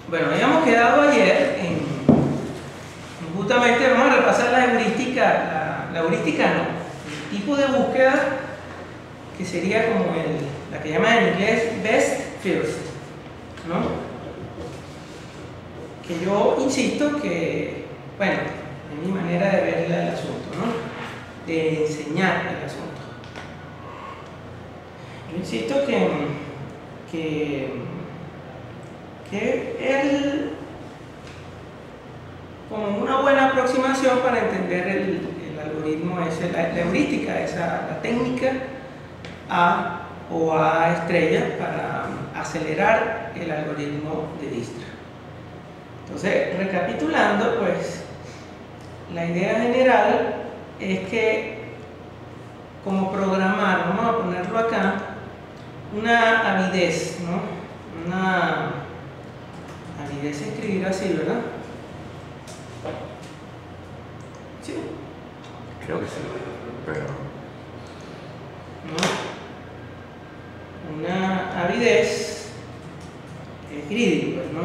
Bueno, habíamos quedado ayer en justamente vamos a repasar la heurística, la heurística no, el tipo de búsqueda que sería como la que llaman en inglés best first, ¿no? Que yo insisto que, bueno, es mi manera de ver el asunto, ¿no? De enseñar el asunto. Yo insisto que como una buena aproximación para entender el algoritmo es la heurística, la técnica A o A estrella para acelerar el algoritmo de Dijkstra. Entonces, recapitulando, pues la idea general es que como programar, vamos a ponerlo acá, una avidez, ¿no? Una avidez es escribir así, ¿verdad? Sí. Creo que sí, pero... ¿no? Una avidez es greedy, pues, ¿no?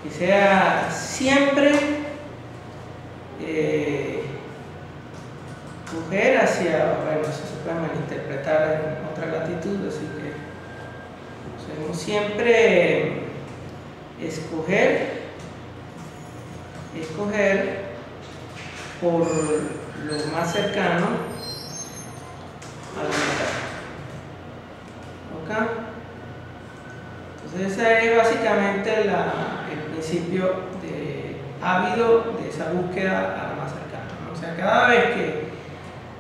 Que sea siempre coger hacia, bueno, eso se puede malinterpretar en otra latitud, así que debemos siempre escoger por lo más cercano a la meta. ¿Ok? Entonces ese es básicamente el principio ávido de esa búsqueda a la más cercana, ¿no? O sea, cada vez que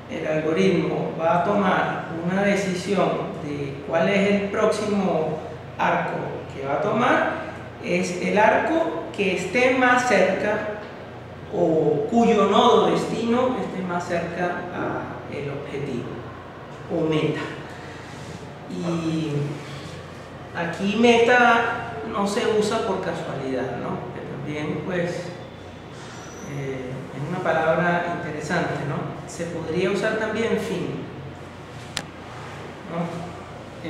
el algoritmo va a tomar una decisión de cuál es el próximo arco que va a tomar, es el arco que esté más cerca o cuyo nodo destino esté más cerca al objetivo o meta. Y aquí meta no se usa por casualidad, ¿no? Que también pues es una palabra interesante, ¿no? Se podría usar también fin, ¿no?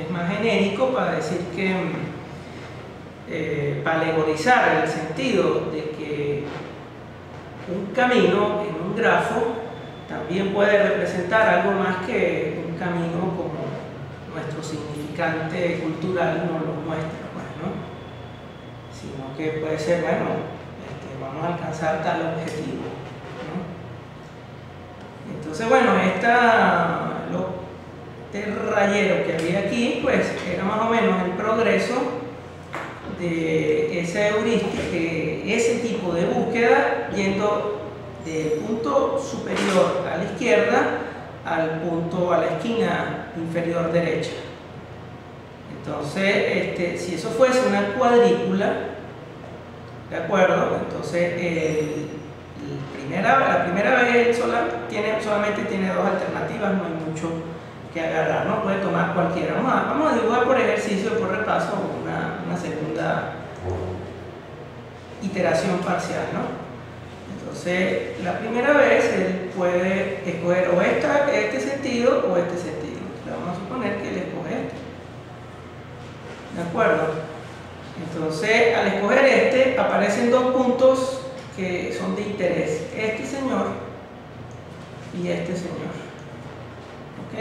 Es más genérico para decir que para alegorizar el sentido de que un camino en un grafo también puede representar algo más que un camino como nuestro significante cultural nos lo muestra, pues, ¿no? Sino que puede ser, bueno, vamos a alcanzar tal objetivo, ¿no? Entonces, bueno, este rayero que había aquí, pues era más o menos el progreso de esa heurística, ese tipo de búsqueda yendo del punto superior a la izquierda al punto a la esquina inferior derecha. Entonces, si eso fuese una cuadrícula, ¿de acuerdo? Entonces, la primera vez solamente tiene dos alternativas, no hay mucho que agarrar, ¿no? Puede tomar cualquiera. Vamos a dibujar por ejercicio, por repaso, una segunda iteración parcial, ¿no? Entonces, la primera vez él puede escoger o este sentido o este sentido. Le vamos a suponer que él escoge este. ¿De acuerdo? Entonces, al escoger este, aparecen dos puntos que son de interés. Este señor y este señor. ¿Ok?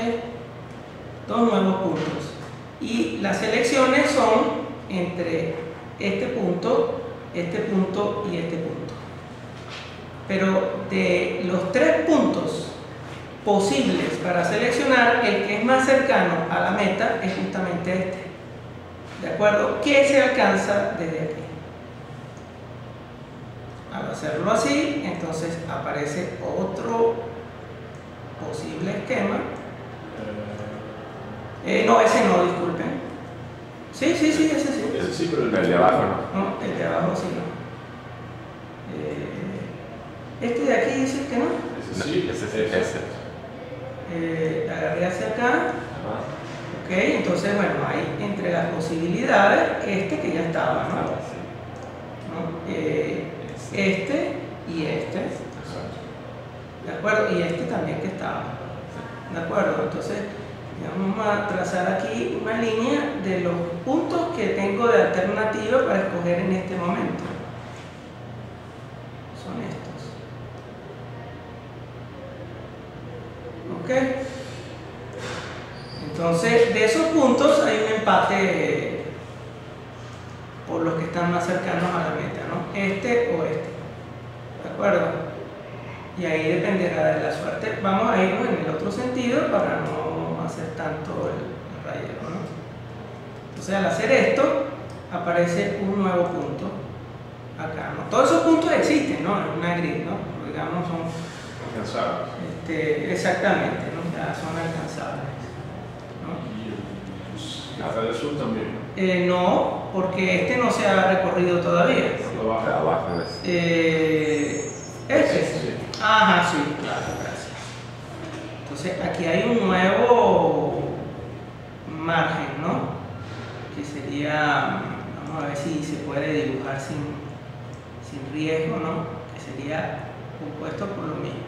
Dos nuevos puntos. Y las selecciones son entre este punto y este punto. Pero de los tres puntos posibles para seleccionar, el que es más cercano a la meta es justamente este. ¿De acuerdo? ¿Qué se alcanza desde aquí? Al hacerlo así, entonces aparece otro posible esquema. No, ese no, disculpen. Sí, ese sí. Ese sí, pero el de abajo no. No, el de abajo sí no. Este de aquí dice que no. Ese sí, ese. Agarré hacia acá. Ok, entonces bueno, hay entre las posibilidades este que ya estaba, ¿no? ¿No? Este y este. ¿De acuerdo? Y este también que estaba. ¿De acuerdo? Entonces, Y vamos a trazar aquí una línea de los puntos que tengo de alternativa para escoger en este momento. Son estos. ¿Ok? Entonces, de esos puntos hay un empate por los que están más cercanos a la meta, ¿no? Este o este. ¿De acuerdo? Y ahí dependerá de la suerte. Vamos a irnos en el otro sentido para no hacer tanto el rayero, ¿no? Entonces, al hacer esto, aparece un nuevo punto acá, ¿no? Todos esos puntos existen, ¿no? En una grid, ¿no? Digamos, son alcanzables. Exactamente, ¿no? Ya son alcanzables, ¿no? Y acá del sur también. No, porque este no se ha recorrido todavía. Abajo es. Este. Sí. Ajá, sí, claro, gracias. Entonces aquí hay un nuevo margen, ¿no? Que sería, vamos a ver si se puede dibujar sin riesgo, ¿no? Que sería compuesto por lo mismo.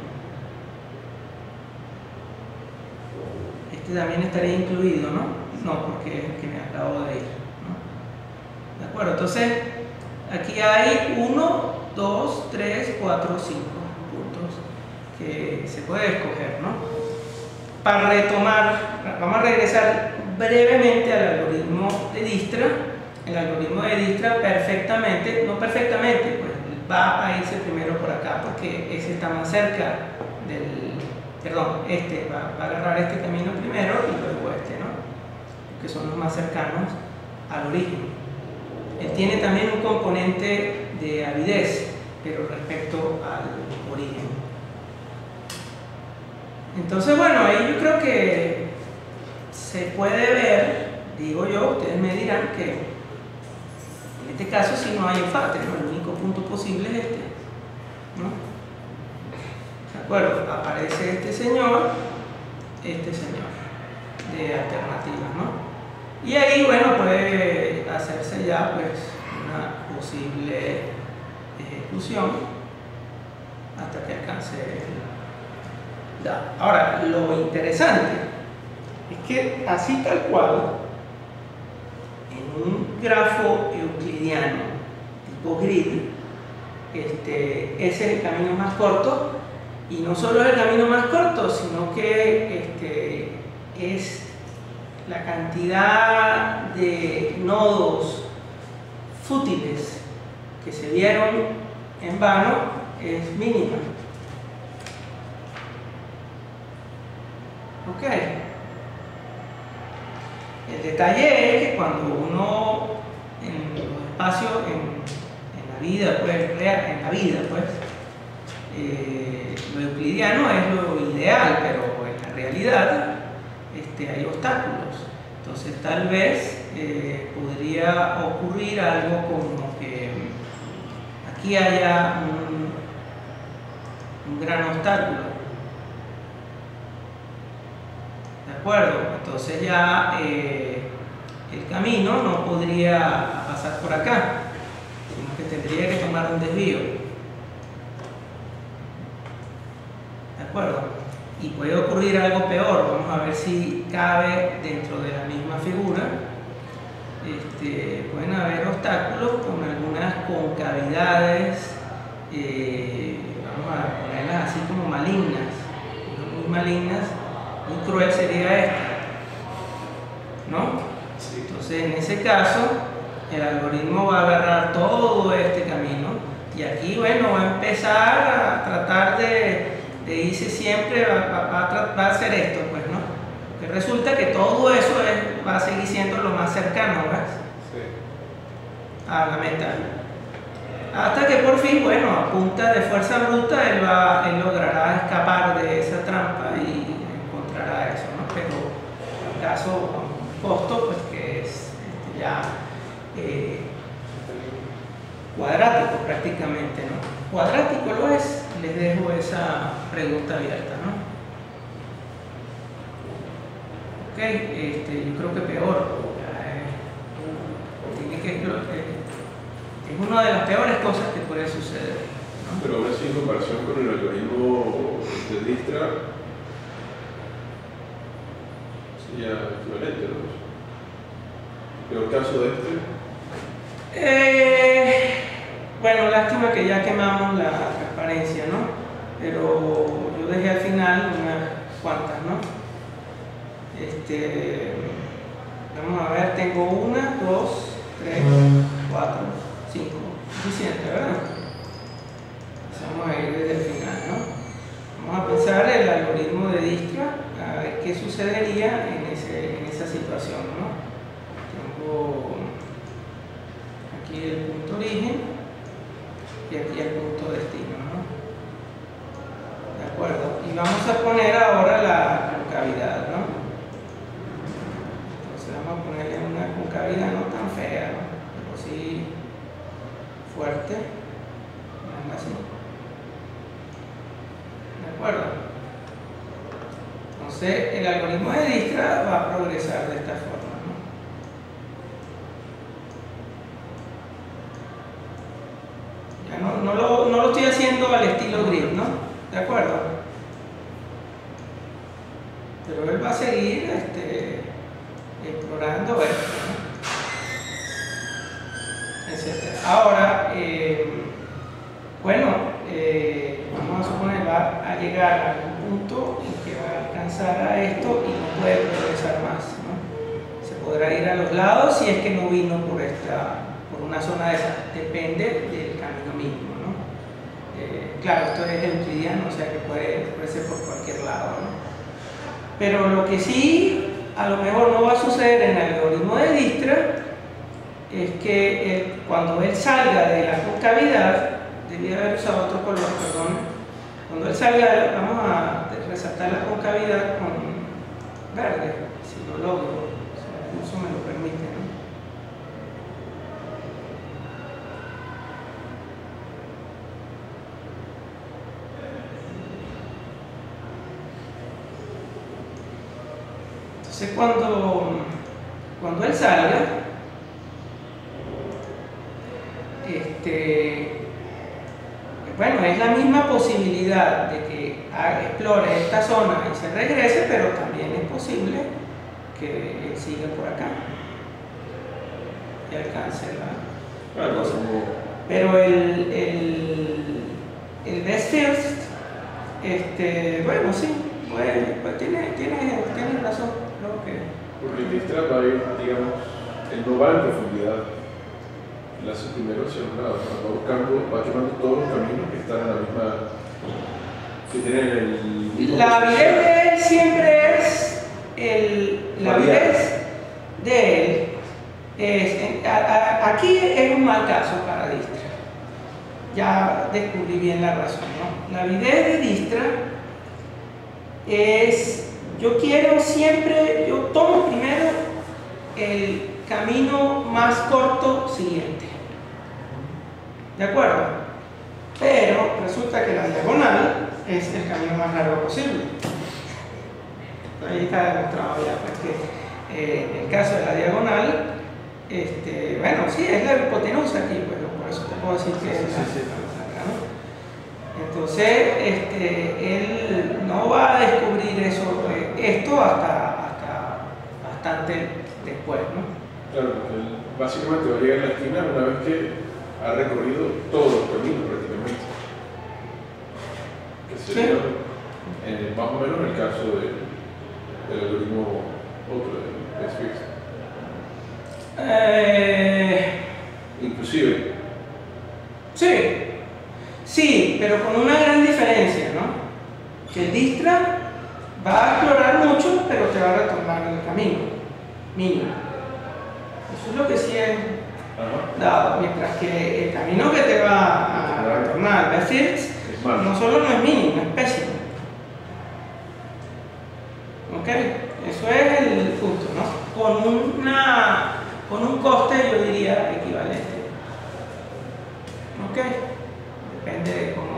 Este también estaría incluido, ¿no? No, porque es el que me acabo de ir, ¿no? ¿De acuerdo? Entonces, aquí hay 1, 2, 3, 4, 5 puntos que se puede escoger, ¿no? Para retomar, vamos a regresar brevemente al algoritmo de Dijkstra. El algoritmo de Dijkstra perfectamente, no perfectamente, pues va a irse primero por acá porque ese está más cerca del, perdón, este va a agarrar este camino primero y luego este, ¿no? Que son los más cercanos al origen. Él tiene también un componente de avidez, pero respecto al origen. Entonces, bueno, ahí yo creo que se puede ver, digo yo, ustedes me dirán que en este caso sí no hay enfate, ¿no? El único punto posible es este, ¿no? ¿De acuerdo? Aparece este señor de alternativas, ¿no? Y ahí, bueno, puede hacerse ya pues una posible ejecución hasta que alcance el DA. Ahora, lo interesante es que así tal cual, en un grafo euclidiano tipo grid, ese es el camino más corto, y no solo es el camino más corto, sino que es la cantidad de nodos fútiles que se vieron en vano es mínima. Ok. El detalle es que cuando uno en los espacios, en la vida, pues, lo euclidiano es lo ideal, pero en la realidad hay obstáculos. Entonces tal vez podría ocurrir algo como que aquí haya un gran obstáculo. ¿De acuerdo? Entonces ya el camino no podría pasar por acá, sino que tendría que tomar un desvío. ¿De acuerdo? Y puede ocurrir algo peor. Vamos a ver si cabe dentro de la misma figura. Pueden haber obstáculos con algunas concavidades, vamos a ponerlas así como malignas, no muy malignas, muy cruel sería esta, ¿no? Entonces en ese caso el algoritmo va a agarrar todo este camino y aquí, bueno, va a empezar a tratar de irse siempre, va a hacer esto, pues, ¿no? Que resulta que todo eso va a seguir siendo lo más cercano, ¿ves? Sí. A la meta. Hasta que por fin, bueno, a punta de fuerza bruta, él logrará escapar de esa trampa y encontrará eso, ¿no? Pero en caso con costo, pues que es ya cuadrático prácticamente, ¿no? Cuadrático lo es. Les dejo esa pregunta abierta, ¿no? Ok, yo creo que peor. Es una de las peores cosas que puede suceder, ¿no? Pero ahora sí, en comparación con el algoritmo de Dijkstra, o Sería equivalente, ¿no? Pero el caso de bueno, lástima que ya quemamos la transparencia, ¿no? Pero yo dejé al final unas cuantas, ¿no? Vamos a ver, tengo 1, 2, 3, 4, 5, suficiente, ¿verdad? Vamos a ir desde el final, ¿no? Vamos a pensar el algoritmo de Dijkstra, a ver qué sucedería en esa situación, ¿no? Tengo aquí el punto origen y aquí el punto destino, ¿no? ¿De acuerdo? Y vamos a poner ahora la concavidad, ¿no? Entonces vamos a ponerle una concavidad no tan fea, ¿no? Pero sí fuerte, así. ¿De acuerdo? Entonces el algoritmo de Dijkstra va a progresar de esta forma, ¿no? Ya no lo estoy haciendo al estilo grid, ¿no? ¿De acuerdo? Pero él va a seguir explorando esto, ¿no? Etcétera. Ahora, bueno, vamos a suponer va a llegar a algún punto en que va a alcanzar a esto y no puede progresar más, ¿no? Se podrá ir a los lados si es que no vino por una zona de esa. Depende del camino mismo, ¿no? Claro, esto es euclidiano, o sea que puede ser por cualquier lado, ¿no? Pero lo que sí a lo mejor no va a suceder en el algoritmo de Dijkstra es que cuando él salga de la concavidad, debía haber usado otro color, perdón. Cuando él salga, vamos a resaltar la concavidad con verde, si lo logro, si el curso me lo permite, ¿no? Entonces cuando él salga, bueno, es la misma posibilidad de que explore esta zona y se regrese, pero también es posible que él siga por acá y alcance la cosa. Pero el best first, bueno, sí, pues tiene razón, creo que. Porque el Dijkstra va a ir, digamos, él no va en profundidad. Él hace primero hacia un lado, va quemando todos los caminos que están en la misma. Que tienen el mismo. La avidez de él siempre es. La avidez de él es. Aquí es un mal caso para Dijkstra. Ya descubrí bien la razón, ¿no? La avidez de Dijkstra es. Yo tomo primero el camino más corto siguiente. ¿De acuerdo? Pero resulta que la diagonal es el camino más largo posible. Ahí está demostrado ya, pues, que en el caso de la diagonal, bueno, sí, es la hipotenusa aquí, pues, por eso te puedo decir que es la más larga, ¿no? Entonces, él no va a descubrir esto hasta bastante después, ¿no? Claro, porque él básicamente va a llegar a la esquina una vez que ha recorrido todos los caminos prácticamente. Que sería más o menos el caso del algoritmo otro, del best first. Inclusive. Sí, pero con una gran diferencia, ¿no? Que el Dijkstra va a explorar mucho, pero te va a retornar el camino mínimo. Eso es lo que sí es dado, mientras que el camino que te va a retornar el best first no solo no es mínimo, es pésimo. ¿Ok? Eso es el punto, ¿no? Con un coste, yo diría, equivalente. ¿Ok? Depende de cómo.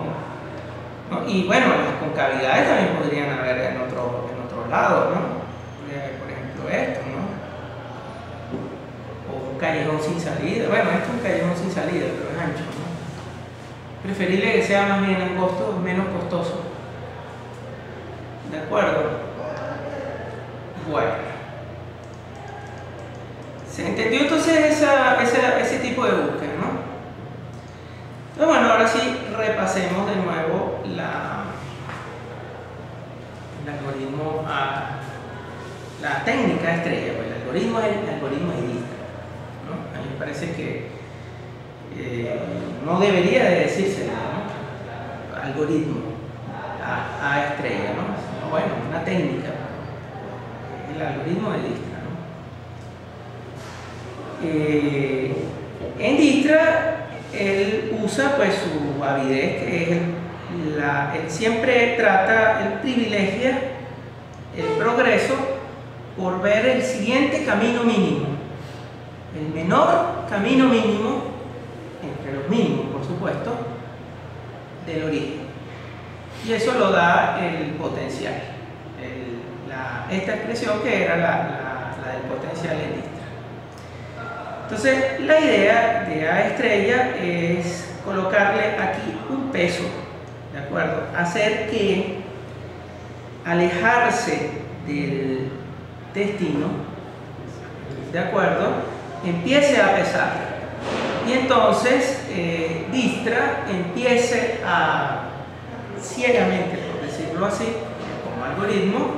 ¿No? Y bueno, las concavidades también podrían haber en otros lados, ¿no? Por ejemplo, esto, ¿no? O un callejón sin salida. Bueno, esto es un callejón sin salida, pero es ancho, ¿no? Preferible que sea más bien menos costoso. ¿De acuerdo? Bueno. ¿Se entendió entonces ese tipo de búsqueda, no? Entonces, bueno, ahora sí repasemos de nuevo el algoritmo, la técnica estrella, pues el algoritmo es el algoritmo de Dijkstra, ¿no? A mí me parece que no debería de decirse, ¿no? Algoritmo a estrella, ¿no? Bueno, una técnica, el algoritmo de Dijkstra, ¿no? En Dijkstra él usa pues su avidez, que es él siempre él privilegia el progreso por ver el siguiente camino mínimo, el menor camino mínimo, entre los mínimos por supuesto, del origen. Y eso lo da el potencial, esta expresión que era la del potencial en Dijkstra. Entonces, la idea de A estrella es colocarle aquí un peso, ¿de acuerdo? Hacer que alejarse del destino, ¿de acuerdo?, empiece a pesar. Y entonces, Dijkstra empiece a ciegamente, por decirlo así, como algoritmo,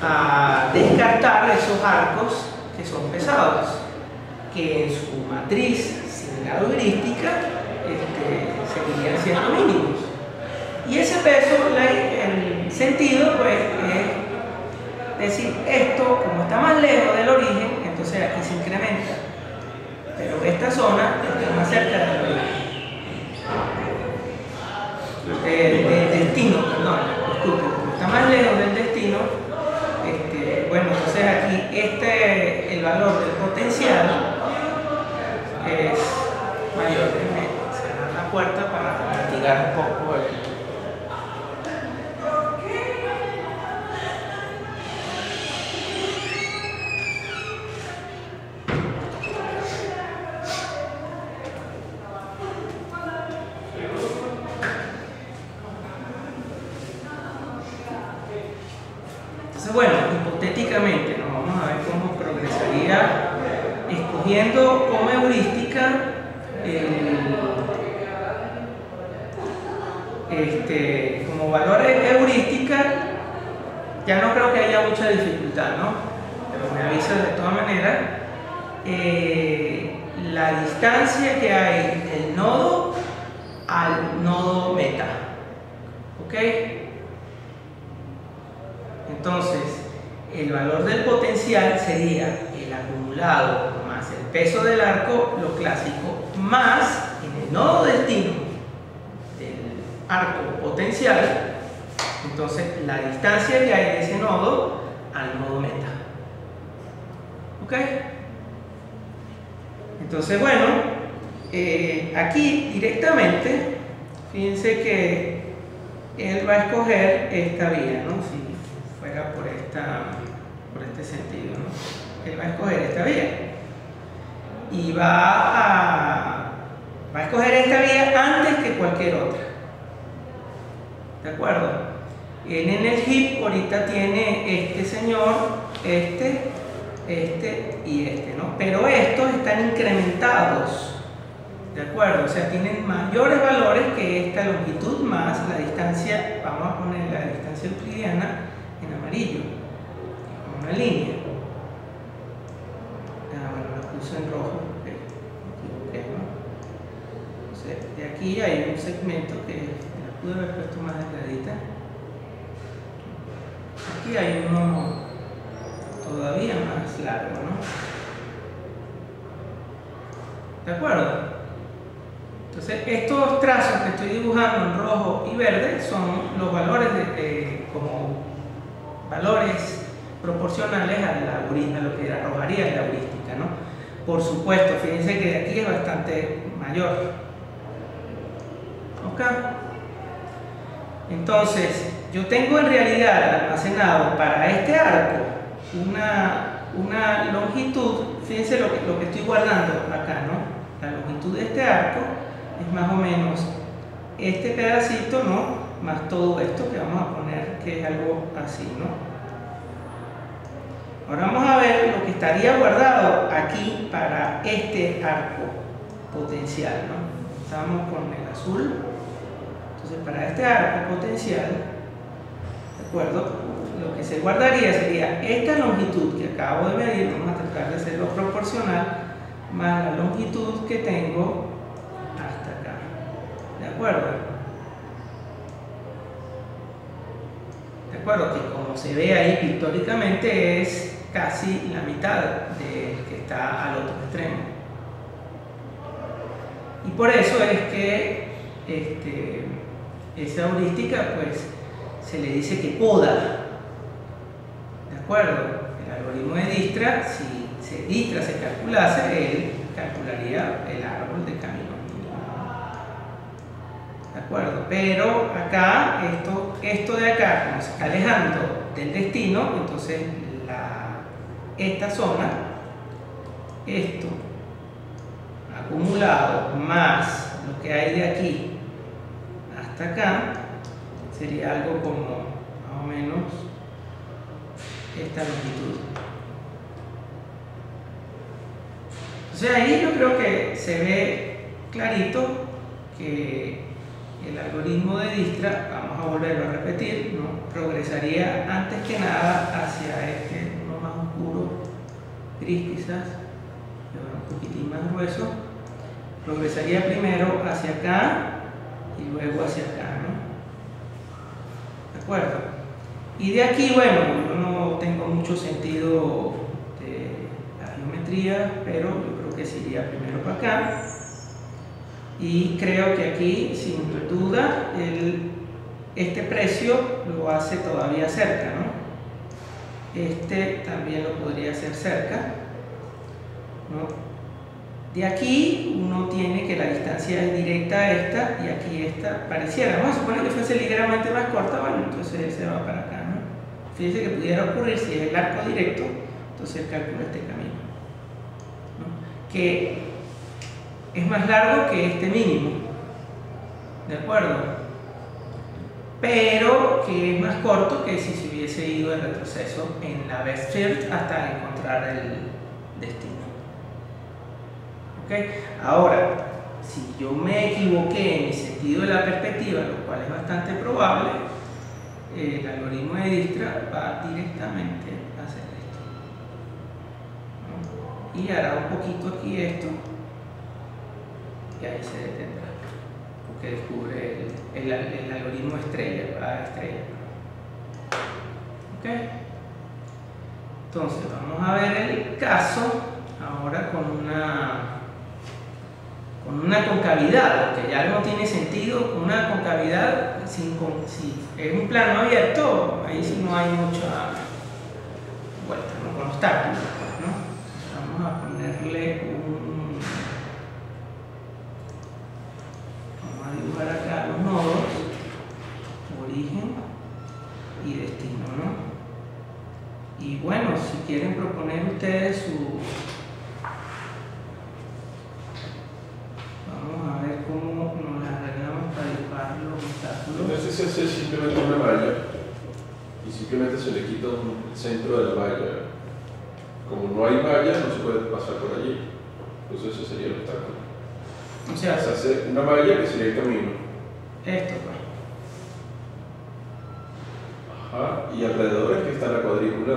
a descartar esos arcos que son pesados, que en su matriz similar heurística seguirían siendo mínimos. Y ese peso, el sentido, pues, es decir, esto, como está más lejos del origen, entonces aquí se incrementa. Pero esta zona está más cerca del origen. Del destino, perdón, disculpe, como está más lejos del destino, bueno, entonces aquí el valor del potencial es mayor. Déjame cerrar la puerta para mitigar un poco Entonces, bueno, hipotéticamente, ¿no? Vamos a ver cómo progresaría escogiendo como heurística como valores heurística. Ya no creo que haya mucha dificultad, ¿no? Pero me avisa de todas maneras la distancia que hay del nodo al nodo meta, ¿ok? Entonces, el valor del potencial sería el acumulado más el peso del arco, lo clásico, más en el nodo destino del arco potencial, entonces la distancia que hay de ese nodo al nodo meta. ¿Ok? Entonces, bueno, aquí directamente, fíjense que él va a escoger esta vía, ¿no? Si fuera por este sentido, ¿no? Él va a escoger esta vía y va a escoger esta vía antes que cualquier otra, ¿de acuerdo? Él en el heap ahorita tiene este señor, este y este, ¿no? Pero estos están incrementados, ¿de acuerdo? O sea, tienen mayores valores que esta longitud más la distancia. Vamos a poner la distancia euclidiana en amarillo, con una línea. Bueno, la puse en rojo porque me equivoqué, ¿no? Entonces, de aquí hay un segmento que la pude haber puesto más delgadita. Aquí hay uno todavía más largo, ¿no? ¿De acuerdo? Entonces, estos trazos que estoy dibujando en rojo y verde son los valores como valores proporcionales a lo que arrojaría la heurística, ¿no? Por supuesto, fíjense que de aquí es bastante mayor. ¿Ok? Entonces, yo tengo en realidad almacenado para este arco una longitud. Fíjense lo que estoy guardando acá, ¿no? La longitud de este arco es más o menos este pedacito, ¿no? Más todo esto que vamos a poner, que es algo así, ¿no? Ahora vamos a ver lo que estaría guardado aquí para este arco potencial, ¿no? Estamos con el azul. Entonces, para este arco potencial, ¿de acuerdo? Lo que se guardaría sería esta longitud que acabo de medir, vamos a tratar de hacerlo proporcional, más la longitud que tengo hasta acá. ¿De acuerdo? De acuerdo, que como se ve ahí pictóricamente es casi la mitad del que está al otro extremo. Y por eso es que esa heurística pues se le dice que poda. ¿De acuerdo? El algoritmo de Dijkstra, si Dijkstra se calculase, él calcularía el árbol de camino mínimo. ¿De acuerdo? Pero acá, esto de acá, como se está alejando del destino, entonces esta zona, esto acumulado más lo que hay de aquí hasta acá, sería algo como más o menos esta longitud. Entonces ahí yo creo que se ve clarito que el algoritmo de Dijkstra, vamos a volverlo a repetir, ¿no? Progresaría antes que nada hacia este, uno más oscuro, gris quizás, pero un poquitín más grueso. Progresaría primero hacia acá y luego hacia acá, ¿no? ¿De acuerdo? Y de aquí, bueno, yo no tengo mucho sentido de la geometría, pero yo creo que se iría primero para acá. Y creo que aquí, sin duda, este precio lo hace todavía cerca, ¿no? Este también lo podría hacer cerca, ¿no? De aquí uno tiene que la distancia es directa a esta y aquí esta pareciera, ¿no? Se supone que fuese ligeramente más corta, bueno, entonces él se va para acá, ¿no? Fíjense que pudiera ocurrir si es el arco directo, entonces él calcula este camino, ¿no? Que es más largo que este mínimo, ¿de acuerdo? Pero que es más corto que si se hubiese ido en retroceso en la best first hasta encontrar el destino. ¿Okay? Ahora, si yo me equivoqué en mi sentido de la perspectiva, lo cual es bastante probable, el algoritmo de Dijkstra va directamente a hacer esto, ¿no? Y hará un poquito aquí esto y ahí se detendrá, porque descubre el algoritmo estrella, a estrella. ¿Ok? Entonces vamos a ver el caso ahora con una concavidad, que ya no tiene sentido. Con una concavidad, si es un plano abierto, ahí sí no hay mucha vuelta, ¿no? Con obstáculos, ¿no? Vamos a ponerle vamos a dibujar acá los nodos, origen y destino, ¿no? Y bueno, si quieren proponer ustedes su... Vamos a ver cómo nos arreglamos para dibujar los obstáculos. Entonces se hace simplemente una malla y simplemente se le quita el centro de la malla. Como no hay malla, no se puede pasar por allí. Entonces ese sería el obstáculo. O sea, se hace una malla que sería el camino. Esto, pues. Ajá, y alrededor es que está la cuadrícula.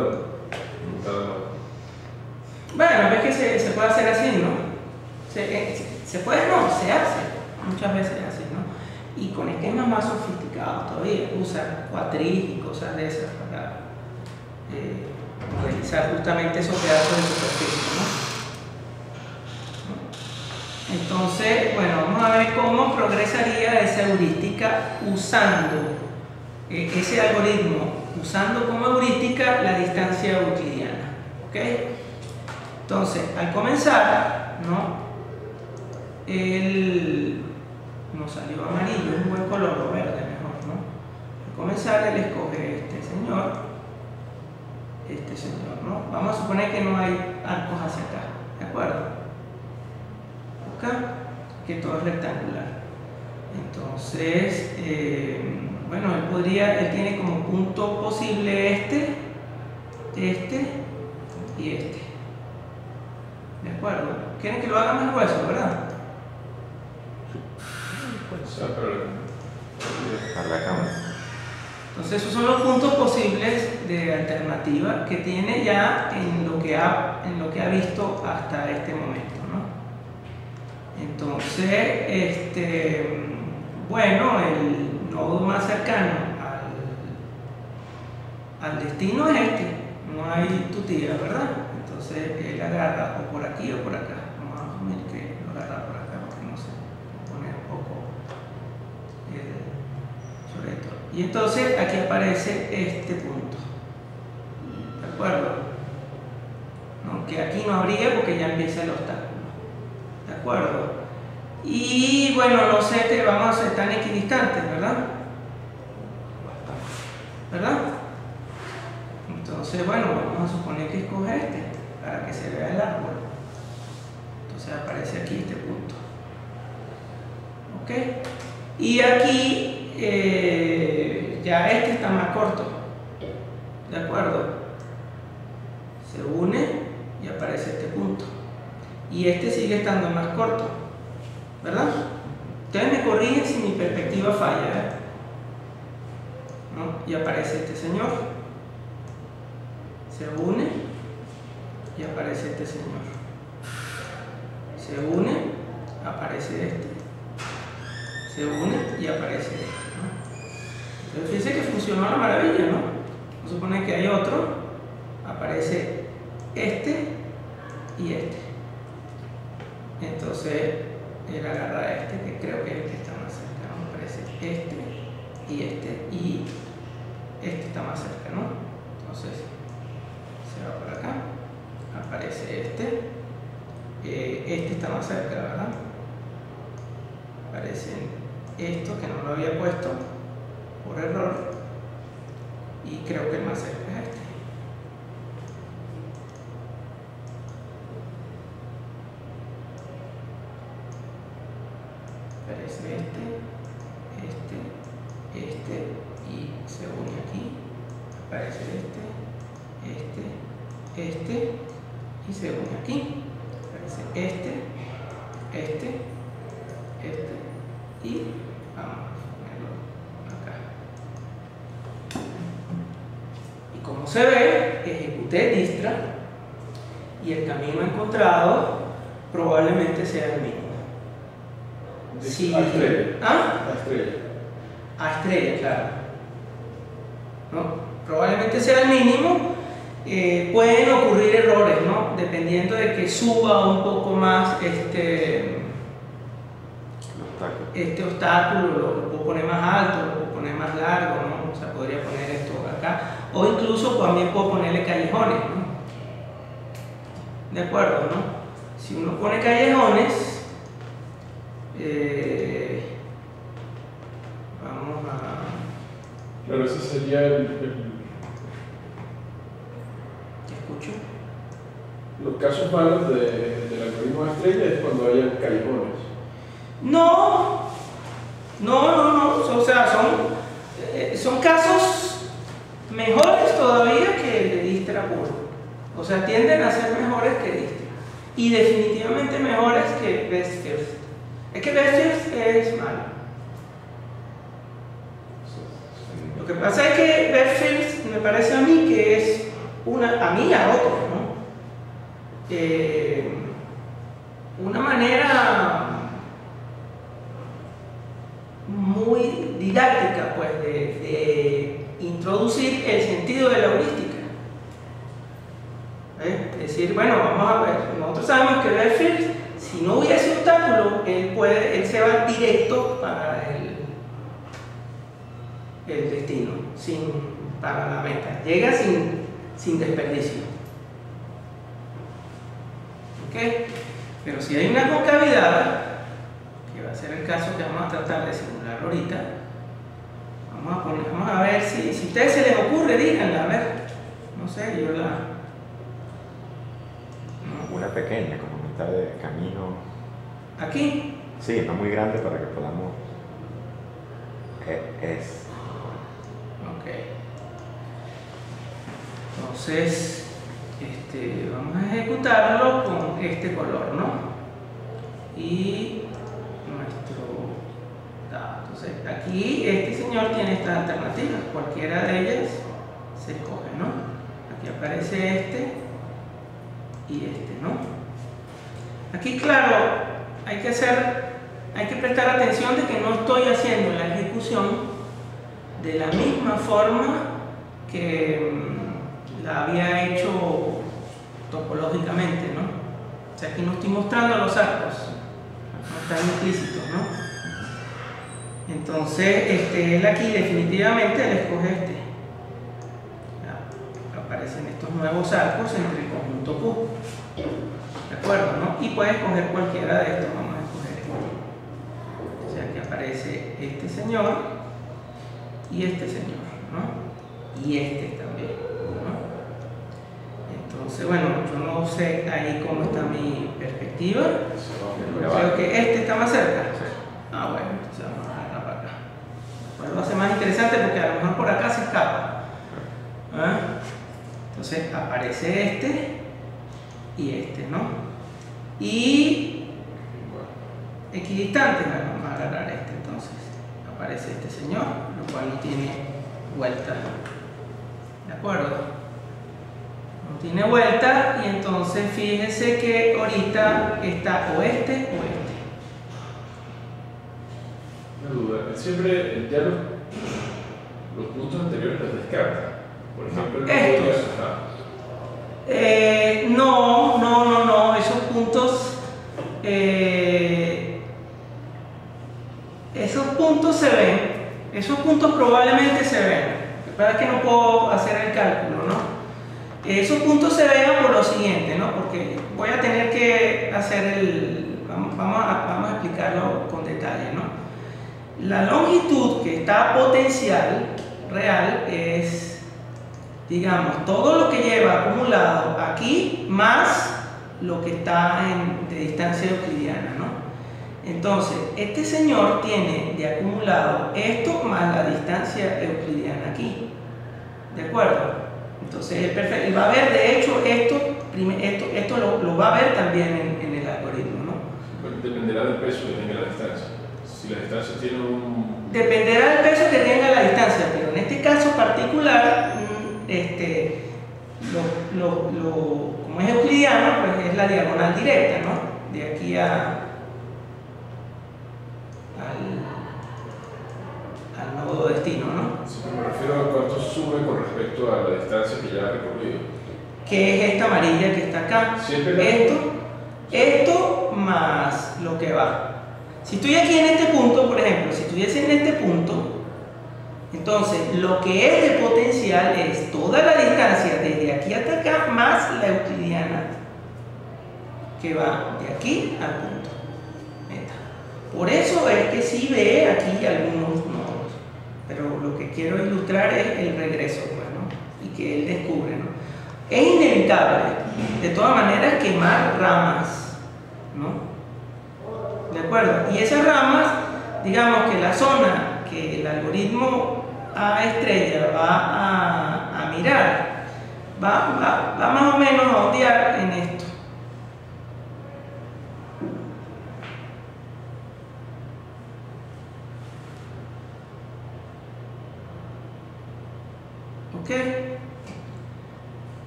Bueno, ves que se puede hacer así, ¿no? Se puede, no, se hace. Muchas veces así, ¿no? Y con esquemas más sofisticados todavía. Usan cuatriz y cosas de esas para realizar justamente esos pedazos de superficie, ¿no? Entonces, bueno, vamos a ver cómo progresaría esa heurística usando ese algoritmo, usando como heurística la distancia euclidiana. ¿Ok? Entonces, al comenzar, ¿no? Nos salió amarillo, es un buen color, o verde mejor, ¿no? Al comenzar, él escoge este señor, ¿no? Vamos a suponer que no hay arcos hacia acá, ¿de acuerdo? Acá, que todo es rectangular. Entonces, bueno, él tiene como punto posible este y este. ¿De acuerdo? ¿Quieren que lo haga más grueso, verdad? O sea, Para la cámara. Entonces esos son los puntos posibles de alternativa que tiene ya en lo que ha visto hasta este momento, ¿no? Entonces, bueno, el nodo más cercano al destino es este, no hay tutía, ¿verdad? Entonces él agarra o por aquí o por acá. Vamos a asumir que lo agarra por acá porque no sé, poner un poco sobre esto. Y entonces aquí aparece este punto, ¿de acuerdo? ¿No? Que aquí no habría porque ya empieza el obstáculo, ¿de acuerdo? Y bueno, no sé, que vamos a ser tan equidistantes, ¿verdad? ¿Verdad? Entonces, bueno, vamos a suponer que escoge este para que se vea el árbol. Entonces aparece aquí este punto. ¿Ok? Y aquí ya este está más corto. ¿De acuerdo? Se une y aparece este punto. Y este sigue estando más corto. ¿Verdad? Ustedes me corrigen si mi perspectiva falla, ¿no? Y aparece este señor. Se une y aparece este señor. Se une, aparece este. Se une y aparece este, ¿no? Entonces fíjense que funcionó a la maravilla, ¿no? Vamos a suponer que hay otro, aparece este y este. Entonces él agarra este, que creo que es el que está más cerca, ¿no? Aparece este y este está más cerca, ¿no? Entonces se va por acá, aparece este está más cerca, ¿verdad? Aparecen estos que no lo había puesto por error y creo que el más cerca es este. Aparece este y se une aquí. Aparece este y se une aquí. Aparece este y vamos a ponerlo acá. Y como se ve, ejecuté Dijkstra y el camino encontrado probablemente sea el mismo. Sí. A estrella. ¿Ah? A estrella. A estrella, claro. ¿No? Probablemente sea el mínimo. Pueden ocurrir errores, ¿no? Dependiendo de que suba un poco más este obstáculo, lo puedo poner más alto, lo puedo poner más largo, ¿no? O sea, podría poner esto acá. O incluso también puedo ponerle callejones, ¿no? ¿De acuerdo, no? Si uno pone callejones, vamos a... Claro, ese sería ¿Escucho? los casos malos del algoritmo de estrella es cuando hayan callejones. No, o sea, son casos mejores todavía que el de Dijkstra puro. O sea, tienden a ser mejores que Dijkstra. Y definitivamente mejores que Best First. Es que Best First es malo. Lo que pasa es que Best First me parece a mí que es a mí y a otros, ¿no? Una manera muy didáctica, pues, de introducir el sentido de la heurística. Es decir, bueno, vamos a ver, nosotros sabemos que Best First, si no hubiese obstáculo, él se va directo para el destino, para la meta, llega sin desperdicio. ¿Ok? Pero si hay una concavidad, que va a ser el caso que vamos a tratar de simular ahorita, vamos a ver si a ustedes se les ocurre, díganla, a ver, no sé, yo la... Una pequeña, como mitad de camino. ¿Aquí? Sí, no muy grande para que podamos... Ok. Entonces, vamos a ejecutarlo con este color, ¿no? Y nuestro dado. Entonces, aquí este señor tiene estas alternativas, cualquiera de ellas se escoge, ¿no? Aquí aparece este y este, ¿no? Aquí, claro, hay que prestar atención de que no estoy haciendo la ejecución de la misma forma que la había hecho topológicamente, ¿no? O sea, aquí no estoy mostrando los arcos, no están implícitos, ¿no? Entonces, él aquí definitivamente él escoge este. Ya, aparecen estos nuevos arcos entre el conjunto Q. ¿De acuerdo? ¿No? Y puedes escoger cualquiera de estos. Vamos a escoger este. O sea que aparece este señor y este señor, ¿no? Y este también, ¿no? Entonces, bueno, yo no sé ahí cómo está mi perspectiva, pero creo que este está más cerca. Ah, bueno, entonces vamos a dejarla para acá. Pues lo hace más interesante porque a lo mejor por acá se escapa. ¿Ah? Entonces aparece este y este, ¿no? Y equidistantes, bueno, vamos a agarrar este entonces. Aparece este señor, lo cual no tiene vuelta. ¿De acuerdo? No tiene vuelta y entonces fíjense que ahorita está o este o este. Una duda, siempre ya los puntos anteriores los descarta. Por ejemplo, estos. No, esos puntos se ven, esos puntos probablemente se ven. La verdad es que no puedo hacer el cálculo, ¿no? Esos puntos se ven por lo siguiente, ¿no? Porque voy a tener que hacer vamos a explicarlo con detalle, ¿no? La longitud que está potencial real es, digamos, todo lo que lleva acumulado aquí más lo que está de distancia euclidiana, ¿no? Entonces, este señor tiene de acumulado esto más la distancia euclidiana aquí, ¿de acuerdo? Entonces, él va a ver, de hecho, esto lo va a ver también en el algoritmo, ¿no? Dependerá del peso que tenga la distancia. Si la distancia tiene Dependerá del peso que tenga la distancia, pero en este caso particular, como es euclidiano, pues es la diagonal directa, ¿no? De aquí al nodo destino, ¿no? Sí, me refiero a cuánto sube con respecto a la distancia que ya ha recorrido. Que es esta amarilla que está acá. Esto más lo que va. Si estoy aquí en este punto, por ejemplo, si estuviese en este punto, entonces lo que es de potencial es toda la distancia desde aquí hasta acá más la euclidiana que va de aquí al punto. Por eso es que sí ve aquí algunos nodos, pero lo que quiero ilustrar es el regreso, pues, ¿no? Y que él descubre, ¿no? Es inevitable, de todas maneras, quemar ramas, ¿no? ¿De acuerdo? Y esas ramas, digamos que la zona que el algoritmo A estrella va a mirar, va más o menos a ondear en esto. ¿Ok?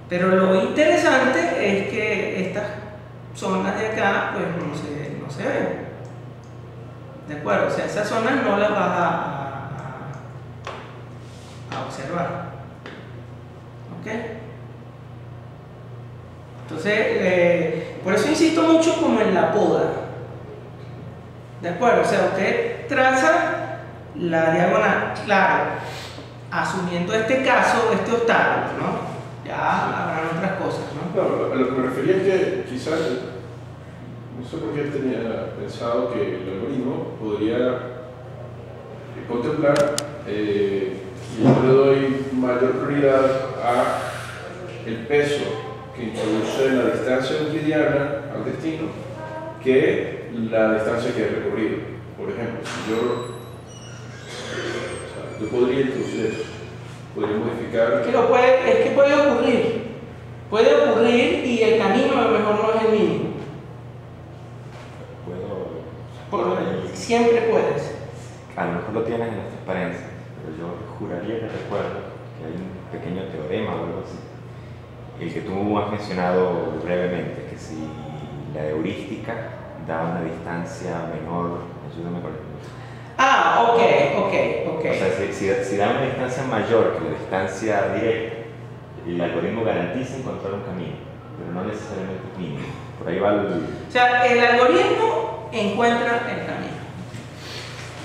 Pero lo interesante es que estas zonas de acá pues no se ven. ¿De acuerdo? O sea, esas zonas no las vas a observar. ¿Ok? Entonces, por eso insisto mucho como en la poda. ¿De acuerdo? O sea, usted traza la diagonal, claro, asumiendo este caso, este obstáculo, ¿no? Ya habrán otras cosas, ¿no? No, a lo que me refería es que quizás, no sé por qué tenía pensado que el algoritmo podría contemplar y yo le doy mayor prioridad a el peso que introduce la distancia euclidiana al destino que la distancia que he recorrido. Por ejemplo, si yo podría introducir eso, podría modificar. Es que puede ocurrir. Puede ocurrir y el camino a lo mejor no es el mínimo. Siempre puedes. A lo mejor lo tienes en las transparencias, pero yo juraría que recuerdo que hay un pequeño teorema o algo así. El que tú has mencionado brevemente, que si la heurística da una distancia menor, ayúdame con el... Ok. O sea, si da una distancia mayor que la distancia directa, el algoritmo garantiza encontrar un camino, pero no necesariamente es mínimo. Por ahí va el... O sea, el algoritmo encuentra el camino.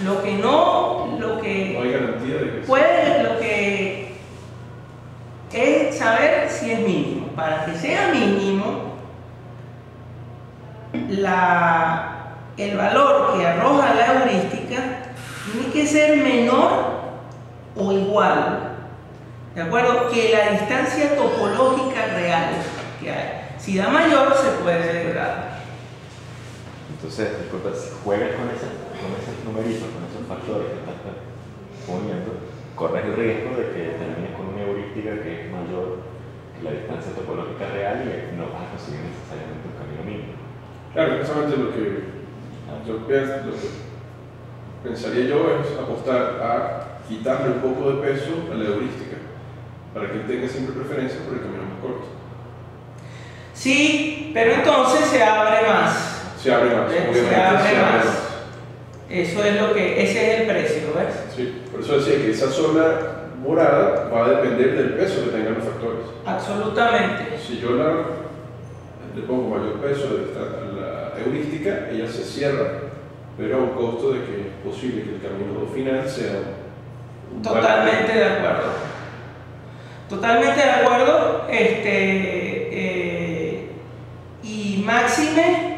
Lo que no hay garantía de que puede, lo que es saber si es mínimo. Para que sea mínimo, el valor que arroja la heurística tiene que ser menor o igual, ¿de acuerdo?, que la distancia topológica real que hay. Si da mayor, se puede degradar. Entonces, disculpa, si juegas con esos numeritos, con esos factores que estás poniendo, corres el riesgo de que termines con una heurística que es mayor que la distancia topológica real y no vas a conseguir necesariamente un camino mínimo. Claro, precisamente lo que pensaría yo es apostar a quitarle un poco de peso a la heurística para que tenga siempre preferencia por el camino más corto. Sí, pero entonces se abre más. Se abre más, se abre más. Eso es ese es el precio, ¿ves? Sí, por eso decía que esa zona morada va a depender del peso que tengan los factores. Absolutamente. Si yo le pongo mayor peso a la heurística, ella se cierra, pero a un costo de que es posible que el camino final sea totalmente de acuerdo. Totalmente de acuerdo. Y máxime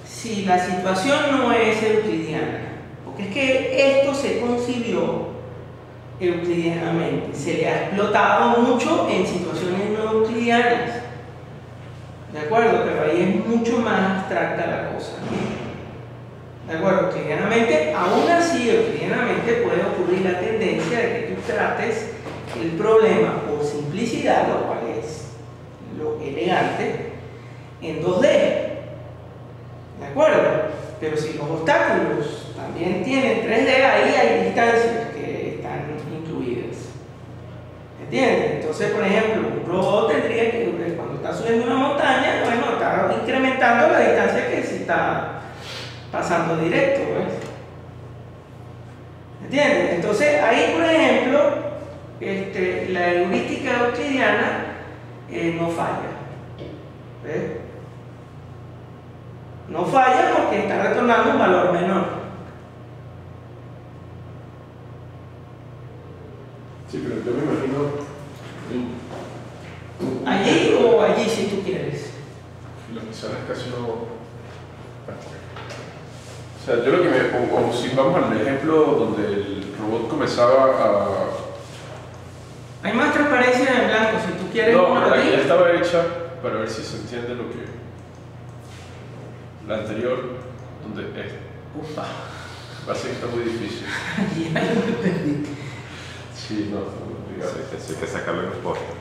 si la situación no es euclidiana, porque es que esto se concibió euclidianamente, se le ha explotado mucho en situaciones no euclidianas, ¿de acuerdo? Pero ahí es mucho más abstracta la cosa, ¿de acuerdo? Euclidianamente, aún así, euclidianamente puede ocurrir la tendencia de que tú trates el problema por simplicidad, lo cual es lo elegante, en 2D, ¿de acuerdo? Pero si los obstáculos también tienen 3D, ahí hay distancias que están incluidas, ¿entiendes? Entonces, por ejemplo, un robot tendría que, cuando está subiendo una montaña, bueno, está incrementando la distancia que si está pasando directo, ¿ves? ¿Entiendes? Entonces, ahí, por ejemplo, la heurística euclidiana no falla, ¿ves? No falla porque está retornando un valor menor. Sí, pero yo me imagino allí o allí si tú quieres. Lo que sale es casi no. O sea, yo lo que o si vamos al ejemplo donde el robot comenzaba a... Hay más transparencia en blanco si tú quieres. No, la que ya estaba hecha para ver si se entiende lo que... La anterior, donde es... Ufa. Parece que está muy difícil. Ya lo entendí. Sí, no, está muy complicado. Eso hay que sacarlo en los postes.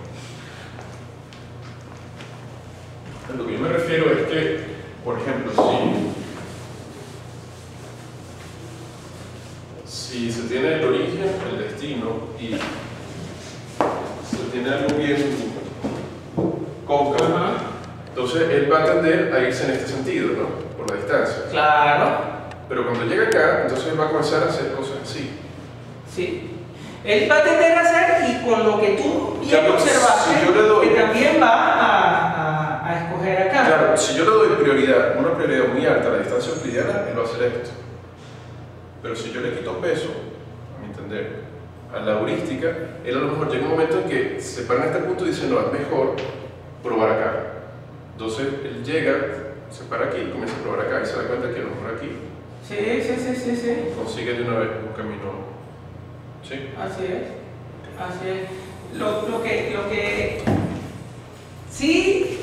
Lo que yo me refiero es que, por ejemplo, si se tiene el origen, el destino y se tiene algo bien cóncavo, entonces él va a tender a irse en este sentido, ¿no? Por la distancia. Claro. Pero cuando llega acá, entonces él va a comenzar a hacer cosas así. Sí. Él va a tender a hacer y con lo que tú bien Claro, observaste, si yo le doy, que también va a escoger acá. Claro, si yo le doy una prioridad muy alta a la distancia euclidiana, él va a hacer esto. Pero si yo le quito peso, a mi entender, a la heurística, él a lo mejor llega un momento en que se para en este punto y dice, no, es mejor probar acá. Entonces él llega, se para aquí, comienza a probar acá y se da cuenta que a lo mejor aquí Sí. consigue de una vez un camino. ¿Sí? Así es. Lo que sí,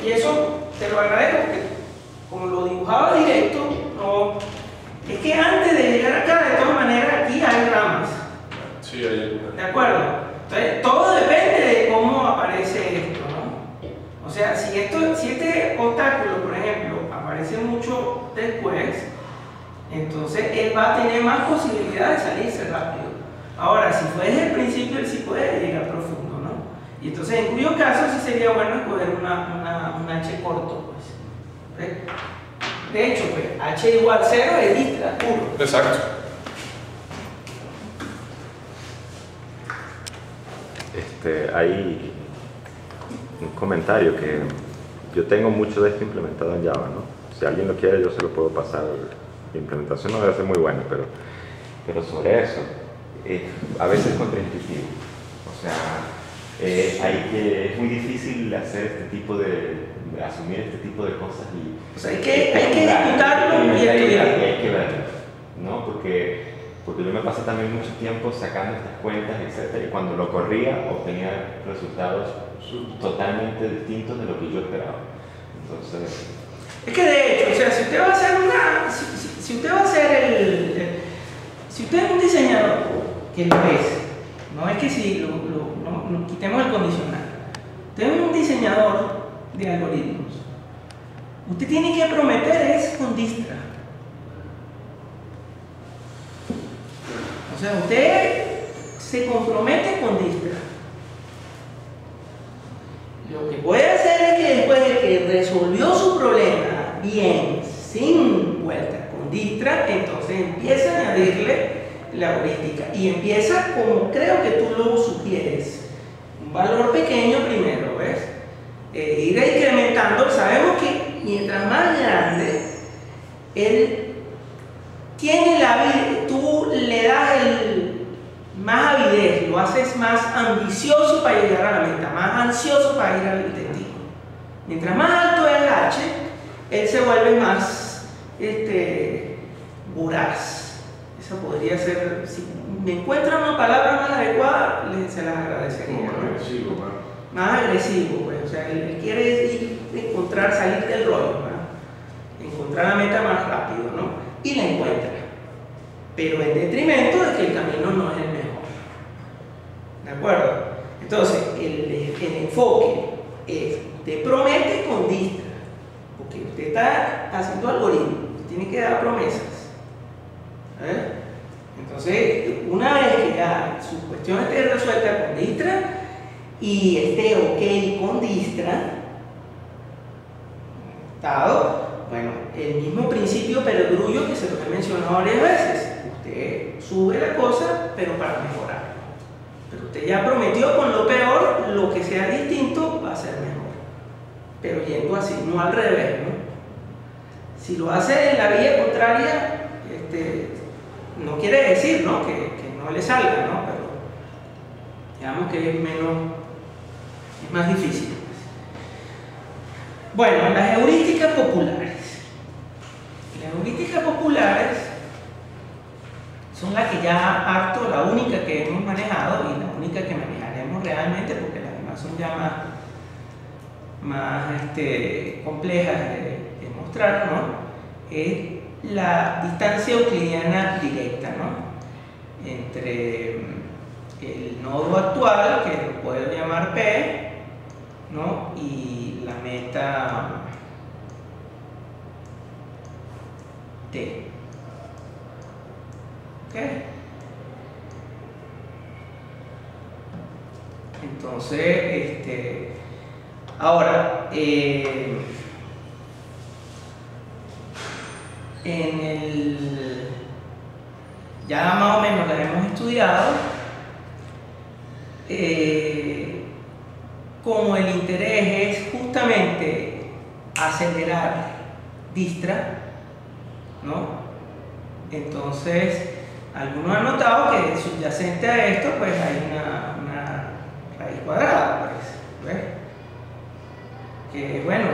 y eso te lo agradezco porque como lo dibujaba directo, no, es que antes de llegar acá, de todas maneras, aquí hay ramas. Sí, hay alguna. ¿De acuerdo? Entonces, todo depende de cómo aparece esto, ¿no? sea, si este obstáculo, por ejemplo, aparece mucho después, entonces él va a tener más posibilidad de salirse rápido. Ahora, si fue desde el principio, él sí puede llegar profundo, ¿no? Y entonces, en cuyo caso, sí sería bueno escoger un H corto, pues. ¿Ves? De hecho, pues, H igual 0 es distra puro. Exacto. Hay un comentario que yo tengo mucho de esto implementado en Java, ¿no? Si alguien lo quiere, yo se lo puedo pasar. La implementación no debe ser muy buena, pero sobre eso, a veces es contraintuitivo. O sea, es muy difícil hacer este tipo asumir este tipo de cosas y... O sea, hay que ejecutarlo y estudiarlo. Hay que verlo, ¿no? Porque yo me pasé también mucho tiempo sacando estas cuentas, etc. Y cuando lo corría, obtenía resultados totalmente distintos de lo que yo esperaba. Entonces... Es que de hecho, o sea, si usted va a hacer si usted va a hacer si usted es un diseñador, que lo es, no es que si no quitemos el condicional, usted es un diseñador de algoritmos, usted tiene que prometer es con Distra. O sea, usted se compromete con Distra. Lo que puede hacer es que después de que resolvió su problema bien, sin vueltas, con Distra, entonces empieza a añadirle la heurística y empieza como creo que tú lo sugieres, un valor pequeño primero, ¿ves? Ir incrementando. Sabemos que mientras más grande él tiene la vida, tú le das más avidez, lo haces más ambicioso para llegar a la meta, más ansioso para ir al destino. Mientras más alto es el H, él se vuelve más voraz. Esa podría ser, si me encuentran una palabra más adecuada, se las agradecería. Más agresivo, más agresivo, pues. O sea, él quiere salir del rollo, ¿no? Encontrar la meta más rápido, ¿no? Y la encuentra, pero en detrimento de que el camino no es el mejor. ¿De acuerdo? Entonces, el enfoque es, usted promete con Distra, porque usted está haciendo algoritmos, tiene que dar promesas. Entonces, una vez que ya su cuestión esté resuelta con Distra y esté ok con Distra, dado, bueno, el mismo principio perogrullo que se lo he mencionado varias veces. Usted sube la cosa, pero para mejorar. Pero usted ya prometió con lo peor, lo que sea distinto va a ser mejor. Pero yendo así, no al revés, ¿no? Si lo hace en la vía contraria, no quiere decir, ¿no? Que no le salga, ¿no? Pero digamos que es más difícil. Bueno, las heurísticas populares. Las heurísticas populares son las que ya harto, la única que hemos manejado y la única que manejaremos realmente, porque las demás son ya más complejas de mostrar, ¿no? Es la distancia euclidiana directa, ¿no? Entre el nodo actual, que lo puedo llamar P, ¿no? Y la meta T. ¿Ok? Entonces, ahora, ya más o menos la hemos estudiado, como el interés es justamente acelerar Distra, ¿no? Entonces, algunos han notado que subyacente a esto, pues hay una raíz cuadrada, pues, ¿ves? Que bueno,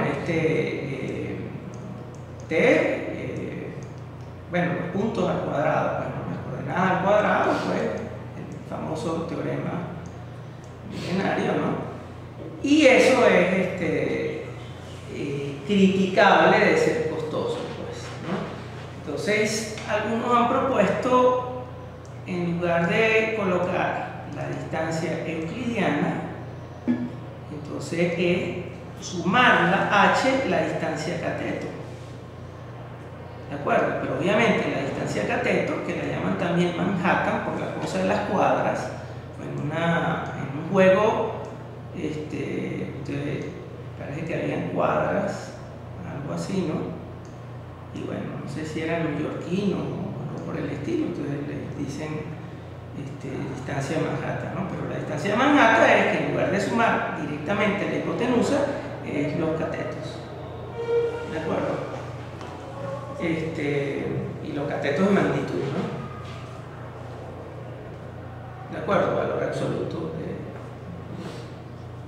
bueno, los puntos al cuadrado, bueno, las coordenadas al cuadrado, pues, el famoso teorema binario, ¿no? Y eso es criticable de ser costoso, pues, ¿no? Entonces, algunos han propuesto, en lugar de colocar la distancia euclidiana, entonces sumar la h la distancia cateto. ¿De acuerdo? Pero obviamente la distancia cateto, que la llaman también Manhattan por la cosa de las cuadras, en un juego, parece que habían cuadras, algo así, ¿no? Y bueno, no sé si era neoyorquino o algo por el estilo, entonces le dicen distancia de Manhattan, ¿no? Pero la distancia de Manhattan es que en lugar de sumar directamente la hipotenusa, es los catetos. ¿De acuerdo? Y los catetos de magnitud, ¿no? ¿De acuerdo? Valor absoluto de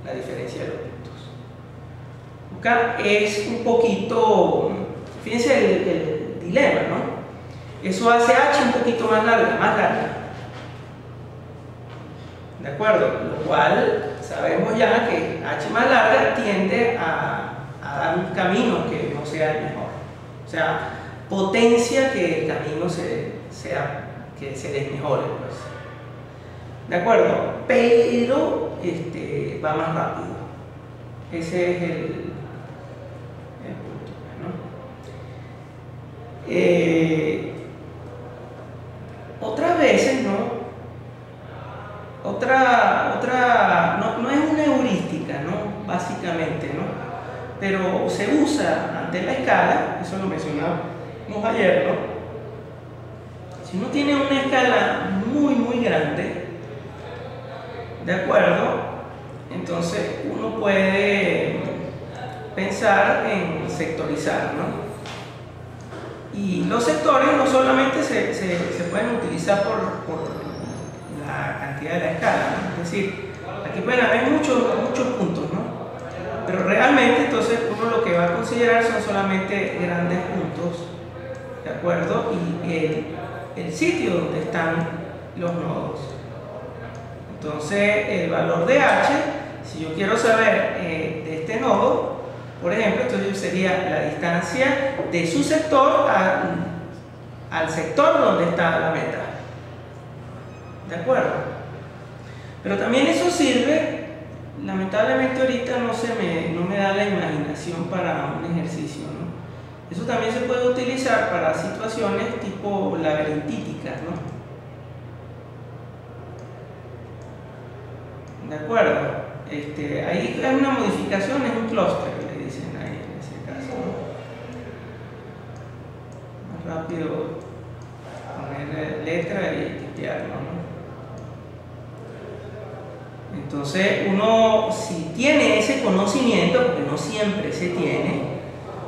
la diferencia de los puntos. Acá es un poquito, fíjense el dilema, ¿no? Eso hace h un poquito más larga. ¿De acuerdo? Lo cual sabemos ya que h más larga tiende a dar un camino que no sea el mejor. O sea, potencia que el camino que se desmejore, pues. ¿De acuerdo? Pero va más rápido. Ese es el punto, ¿no? Otras veces, ¿no? No es una heurística, ¿no? Básicamente, ¿no? Pero se usa ante la escala, eso lo mencionamos ayer, ¿no? Si uno tiene una escala muy grande, ¿de acuerdo? Entonces uno puede pensar en sectorizar, ¿no? Y los sectores no solamente se pueden utilizar por la cantidad de la escala, ¿no? Es decir, aquí pueden haber muchos puntos, ¿no? Pero realmente entonces uno lo que va a considerar son solamente grandes puntos, ¿de acuerdo? Y el sitio donde están los nodos. Entonces el valor de h, si yo quiero saber de este nodo, por ejemplo, entonces sería la distancia de su sector al sector donde está la meta. ¿De acuerdo? Pero también eso sirve, lamentablemente ahorita no me da la imaginación para un ejercicio, ¿no? Eso también se puede utilizar para situaciones tipo laberínticas, ¿no? ¿De acuerdo? Ahí hay una modificación, es un clúster, le dicen ahí en ese caso, ¿no? Más rápido poner letra y tipearlo, ¿no? Entonces uno, si tiene ese conocimiento, porque no siempre se tiene,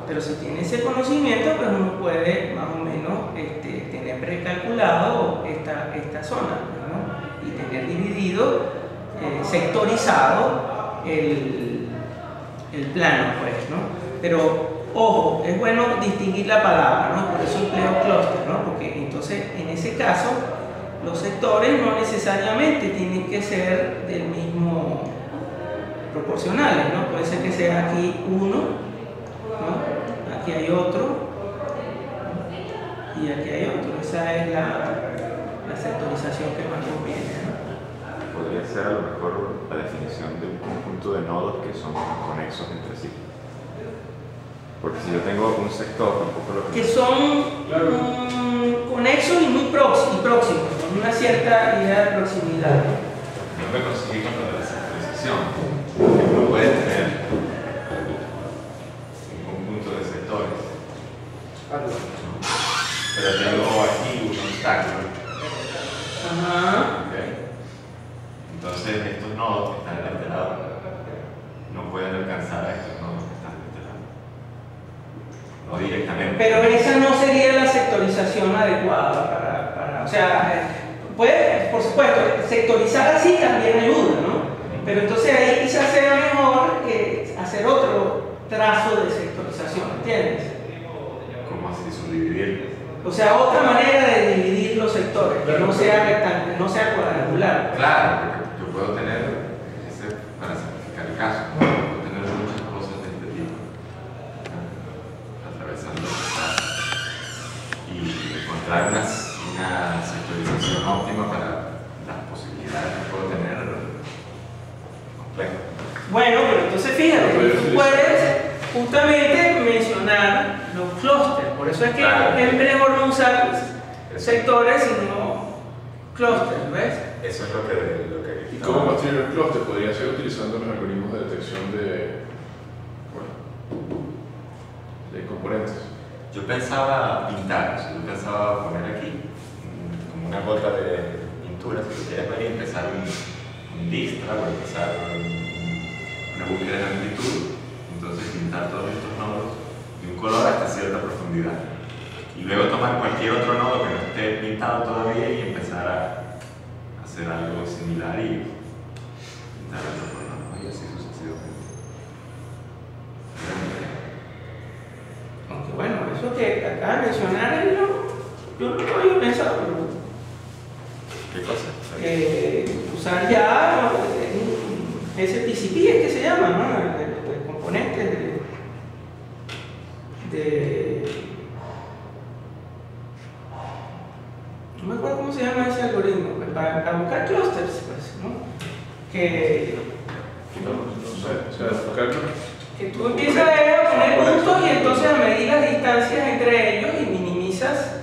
pero si tiene ese conocimiento, pues uno puede más o menos tener precalculado esta zona, ¿no? Y tener dividido, sectorizado el plano, pues, ¿no? Pero ojo, es bueno distinguir la palabra, ¿no? Por eso empleo clúster, ¿no? Porque entonces en ese caso los sectores no necesariamente tienen que ser del mismo proporcionales, ¿no? Puede ser que sea aquí uno, ¿no? Aquí hay otro, ¿no? Y aquí hay otro. Esa es la sectorización que más conviene, ¿no? Podría ser a lo mejor la definición de un conjunto de nodos que son conexos entre sí. Porque si yo tengo un sector, tampoco lo que son conexos y muy próximos, con una cierta idea de proximidad. No me conseguí con lo de la sectorización, porque uno puede tener un conjunto de sectores, ¿no? Pero tengo aquí un obstáculo. Ajá. Okay. Entonces estos nodos que están de este lado no pueden alcanzar a estos nodos que están de este lado. No directamente. Pero esa no sería la sectorización adecuada para o sea, puede, por supuesto, sectorizar así también ayuda, ¿no? Pero entonces ahí quizás sea mejor hacer otro trazo de sectorización, ¿entiendes? ¿Cómo así subdividir? O sea, otra manera de dividir los sectores, que no sea rectangular, no sea cuadrangular. Claro, porque yo puedo tener, para simplificar el caso, puedo tener muchas cosas de este tipo, atravesando el espacio, y encontrar una sectorización óptima para las posibilidades que puedo tener complejas. Bueno, pero entonces fíjate, tú puedes justamente mencionar los clústeres. Por eso es que es mejor no usar sectores, sino clústeres, ¿ves? Eso es lo que ¿Y cómo construir el clúster? Podría ser utilizando los algoritmos de detección de componentes. Yo pensaba pintar, yo pensaba poner aquí como una gota de pintura, si quieres ver, y empezar un distra o empezar una búsqueda de amplitud, entonces pintar todos estos nodos de un color hasta cierta profundidad. Y luego tomar cualquier otro nodo que no esté pintado todavía y empezar a hacer algo similar y pintar el otro nodo, y así sucesivamente. Aunque bueno, eso que acaba de mencionar, yo no lo había pensado, pero ¿Qué cosa? usar ya ese TCP es que se llama, ¿no? El componente no me acuerdo cómo se llama ese algoritmo, pues, para buscar clusters, pues, ¿no? No sé, o sea, buscarlo. Que tú empiezas a poner puntos y entonces a medir las distancias entre ellos y minimizas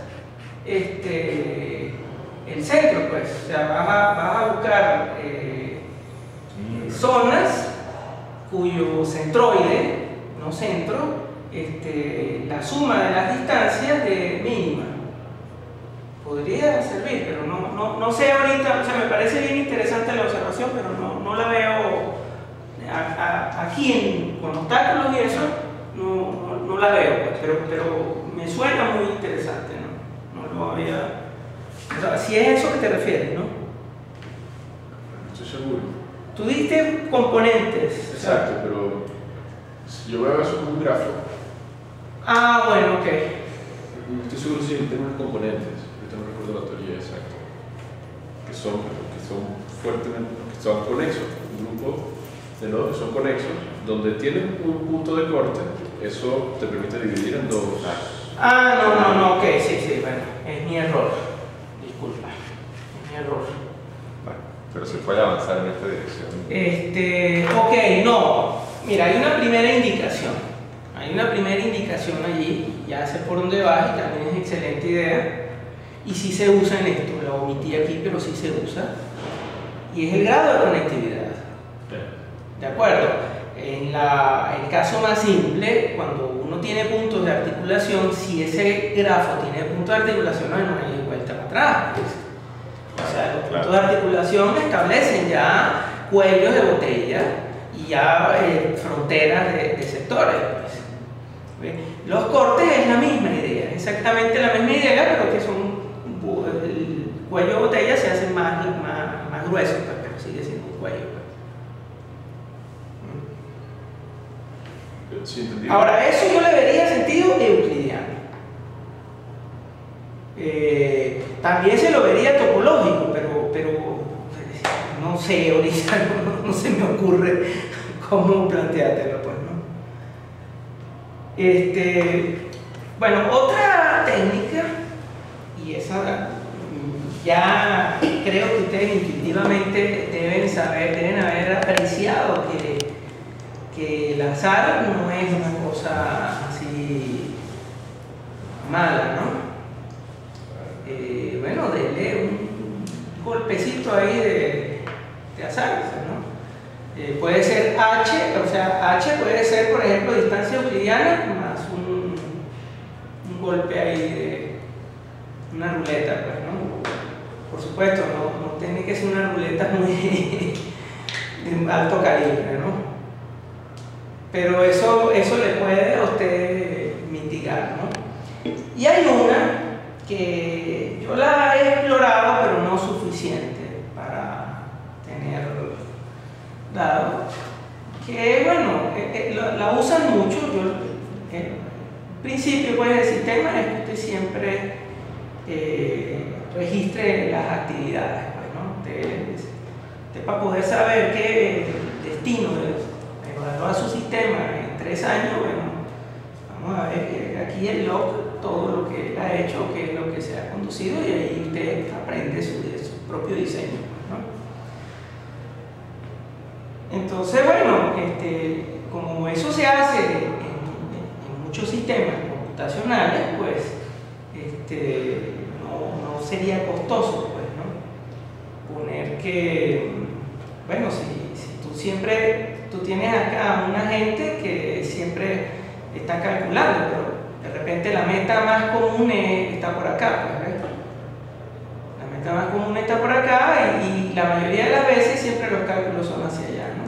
el centro, pues. O sea, vas a buscar zonas cuyo centroide, no centro, la suma de las distancias de mínima. Podría servir, pero no sé ahorita, o sea, me parece bien interesante la observación, pero no la veo aquí con obstáculos y eso, no la veo, pues, pero me suena muy interesante, ¿no? No lo había. O sea, si es eso que te refieres, ¿no? No estoy seguro. Tú diste componentes. Exacto, pero si yo veo eso como un grafo. Ah, bueno, ok. No estoy seguro si en términos de componentes, ahorita no recuerdo la teoría exacta, que son fuertemente, que son conexos, un grupo de nodos que son conexos, donde tienen un punto de corte, eso te permite dividir en dos. Ah, no, ok, sí, bueno, es mi error. Disculpa, es mi error. Bueno, pero se puede avanzar en esta dirección. Ok, no. Mira, hay una primera indicación. Hay una primera indicación allí, ya sé por dónde vas y también es excelente idea. Y sí se usa en esto, lo omití aquí, pero sí se usa. Y es el grado de conectividad. ¿De acuerdo? En el caso más simple, cuando uno tiene puntos de articulación, si ese grafo tiene puntos de articulación, no hay vuelta para atrás. Pues. O sea, los puntos de articulación establecen ya cuellos de botella y ya fronteras de sectores. Pues. Los cortes es la misma idea, exactamente la misma idea, pero que el cuello de botella se hace más grueso, pues, pero sigue siendo un cuello. Sí, Ahora, eso yo le vería sentido euclidiano. También se lo vería topológico, pero no sé, ahorita no se me ocurre cómo planteártelo, pues, ¿no? Bueno, otra técnica, y esa ya creo que ustedes intuitivamente deben haber apreciado que el azar no es una cosa así mala, ¿no? Bueno, denle un golpecito ahí de azar, ¿no? Puede ser H, o sea, H puede ser, por ejemplo, distancia euclidiana más un golpe ahí de una ruleta, pues, ¿no? Por supuesto, no tiene que ser una ruleta muy de alto calibre, ¿no? Pero eso le puede a usted mitigar, ¿no? Y hay una que yo la he explorado, pero no suficiente para tener dado, que bueno, la usan mucho. El principio pues, del sistema es que usted siempre registre las actividades, pues, ¿no? Para poder saber qué destino evaluar su sistema en 3 años, bueno, vamos a ver que aquí el log, todo lo que él ha hecho, qué es lo que se ha conducido, y ahí usted aprende su propio diseño, ¿no? Entonces, bueno, como eso se hace en muchos sistemas computacionales, pues no sería costoso, pues, ¿no? Poner que, bueno, si tú tienes acá una gente que siempre está calculando, pero de repente la meta más común está por acá, pues, ¿ves? La meta más común está por acá y la mayoría de las veces siempre los cálculos son hacia allá, ¿no?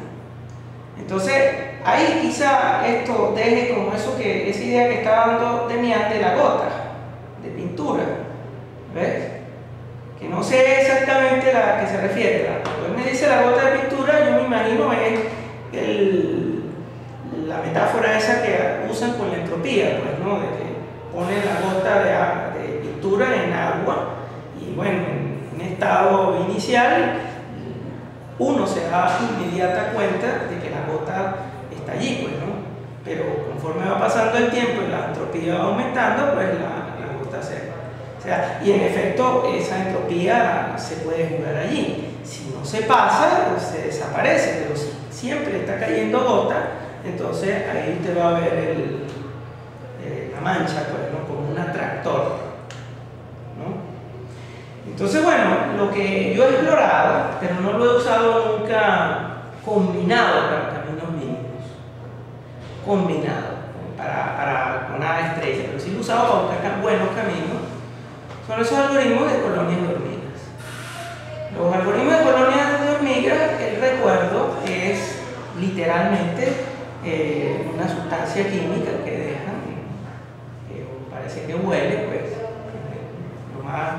Entonces, ahí quizá esto deje como esa idea que estaba dando Demian de la gota de pintura, ¿ves? Que no sé exactamente a la que se refiere. Cuando él me dice la gota de pintura, yo me imagino es la metáfora esa que usan con la entropía, pues, ¿no? De que ponen la gota de pintura en agua y, bueno, en un estado inicial uno se da inmediata cuenta de que la gota está allí, pues, ¿no? Pero conforme va pasando el tiempo y la entropía va aumentando, pues la gota y en efecto esa entropía se puede jugar allí. Si no se pasa, pues se desaparece, pero si siempre está cayendo gota, entonces ahí usted va a ver la mancha, pues, ¿no? Como un atractor, ¿no? Entonces, bueno, lo que yo he explorado, pero no lo he usado nunca combinado para caminos mínimos, con nada estrella, pero sí lo he usado para buscar buenos caminos, son esos algoritmos de colonias de hormigas. Los algoritmos de colonias de hormigas, el recuerdo es literalmente una sustancia química que dejan, que parece que huele, pues, lo más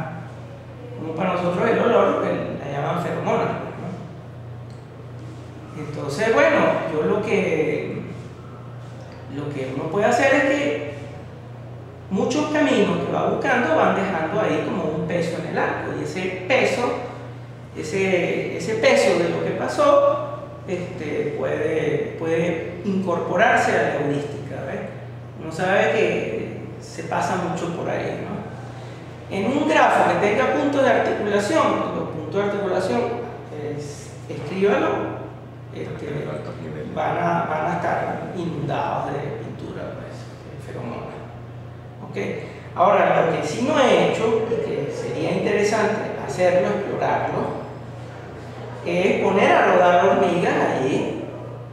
común para nosotros el olor, la llaman feromonas, ¿no? Entonces, bueno, yo lo que uno puede hacer es que muchos caminos que va buscando van dejando ahí como un peso en el arco, y ese peso de lo que pasó puede incorporarse a la heurística, ¿ves? Uno sabe que se pasa mucho por ahí, ¿no? En un grafo que tenga puntos de articulación, los puntos de articulación, escríbalo, van a estar inundados de pintura, pues, de feromonas. ¿Okay? Ahora, lo que sí no he hecho y que sería interesante hacerlo, explorarlo, es poner a rodar hormigas allí,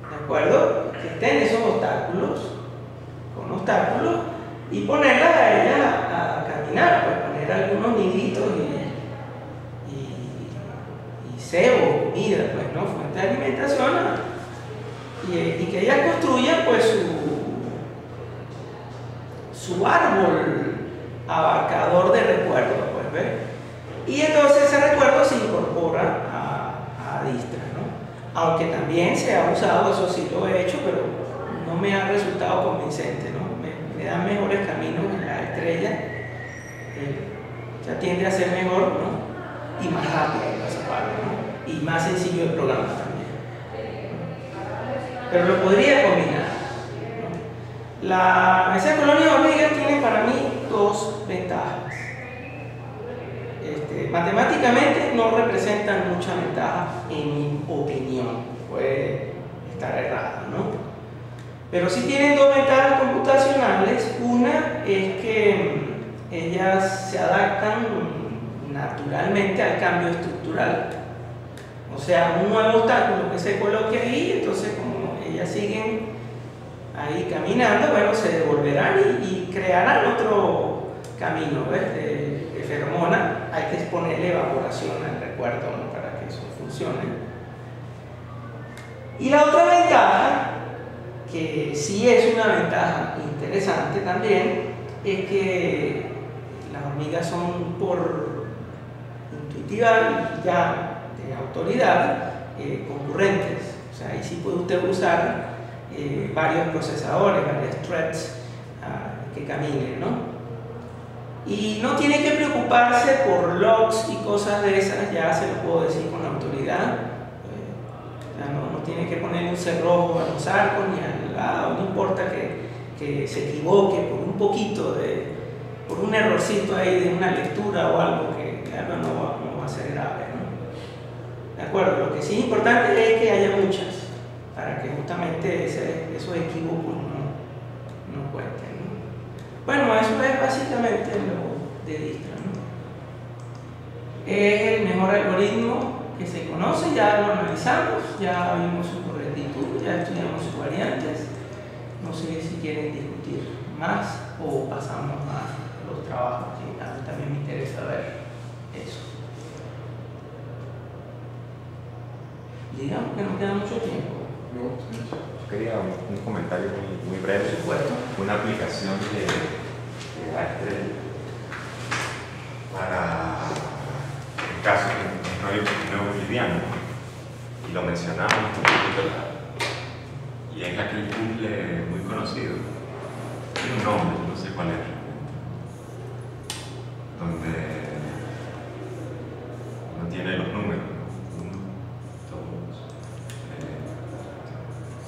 ¿de acuerdo? Que estén esos obstáculos, y ponerlas a ellas a caminar, pues poner algunos niditos y cebo, comida, pues, ¿no? Fuente de alimentación, y que ellas construyan, pues, su árbol abarcador de recuerdos, pues, ¿ves? Y entonces ese recuerdo se incorpora a Dijkstra, ¿no? Aunque también se ha usado, eso sí lo he hecho, pero no me ha resultado convincente, ¿no? Me dan mejores caminos en la estrella, ya tiende a ser mejor, ¿no? Y más rápido en esa parte, ¿no? Y más sencillo de programar también, ¿no? Pero lo podría combinar. Esa colonia de hormigas tiene para mí dos ventajas. Matemáticamente no representan mucha ventaja, en mi opinión. Puede estar errada, ¿no? Pero sí tienen dos ventajas computacionales. Una es que ellas se adaptan naturalmente al cambio estructural. O sea, un nuevo obstáculo que se coloque ahí, entonces como ellas siguen ahí caminando, bueno, se devolverán y crearán otro camino, ¿ves? De feromona. Hay que exponerle evaporación al recuerdo, ¿no? Para que eso funcione. Y la otra ventaja, que sí es una ventaja interesante también, es que las hormigas son por intuitiva ya de autoridad concurrentes. O sea, ahí sí puede usted usar varios procesadores, varios threads que caminen, ¿no? Y no tiene que preocuparse por logs y cosas de esas, ya se lo puedo decir con autoridad. No tiene que poner un cerrojo a los arcos ni al lado, no importa que se equivoque por un poquito, por un errorcito ahí de una lectura o algo que no va a ser grave, ¿no? ¿De acuerdo? Lo que sí es importante es que haya muchas, para que justamente esos equívocos no cuenten, ¿no? Bueno, eso es básicamente lo de Dijkstra, ¿no? Es el mejor algoritmo que se conoce, ya lo analizamos, ya vimos su correctitud, ya estudiamos sus variantes. No sé si quieren discutir más o pasamos a los trabajos, que a mí también me interesa ver eso. Digamos que no queda mucho tiempo. No, Yo quería un comentario muy breve. Por supuesto. Una aplicación de Astre para el caso no euclidiano, y lo mencionamos un poquito, y es aquel puzzle muy conocido, tiene un nombre, no sé cuál es, donde uno tiene los números, 1, 2, 3,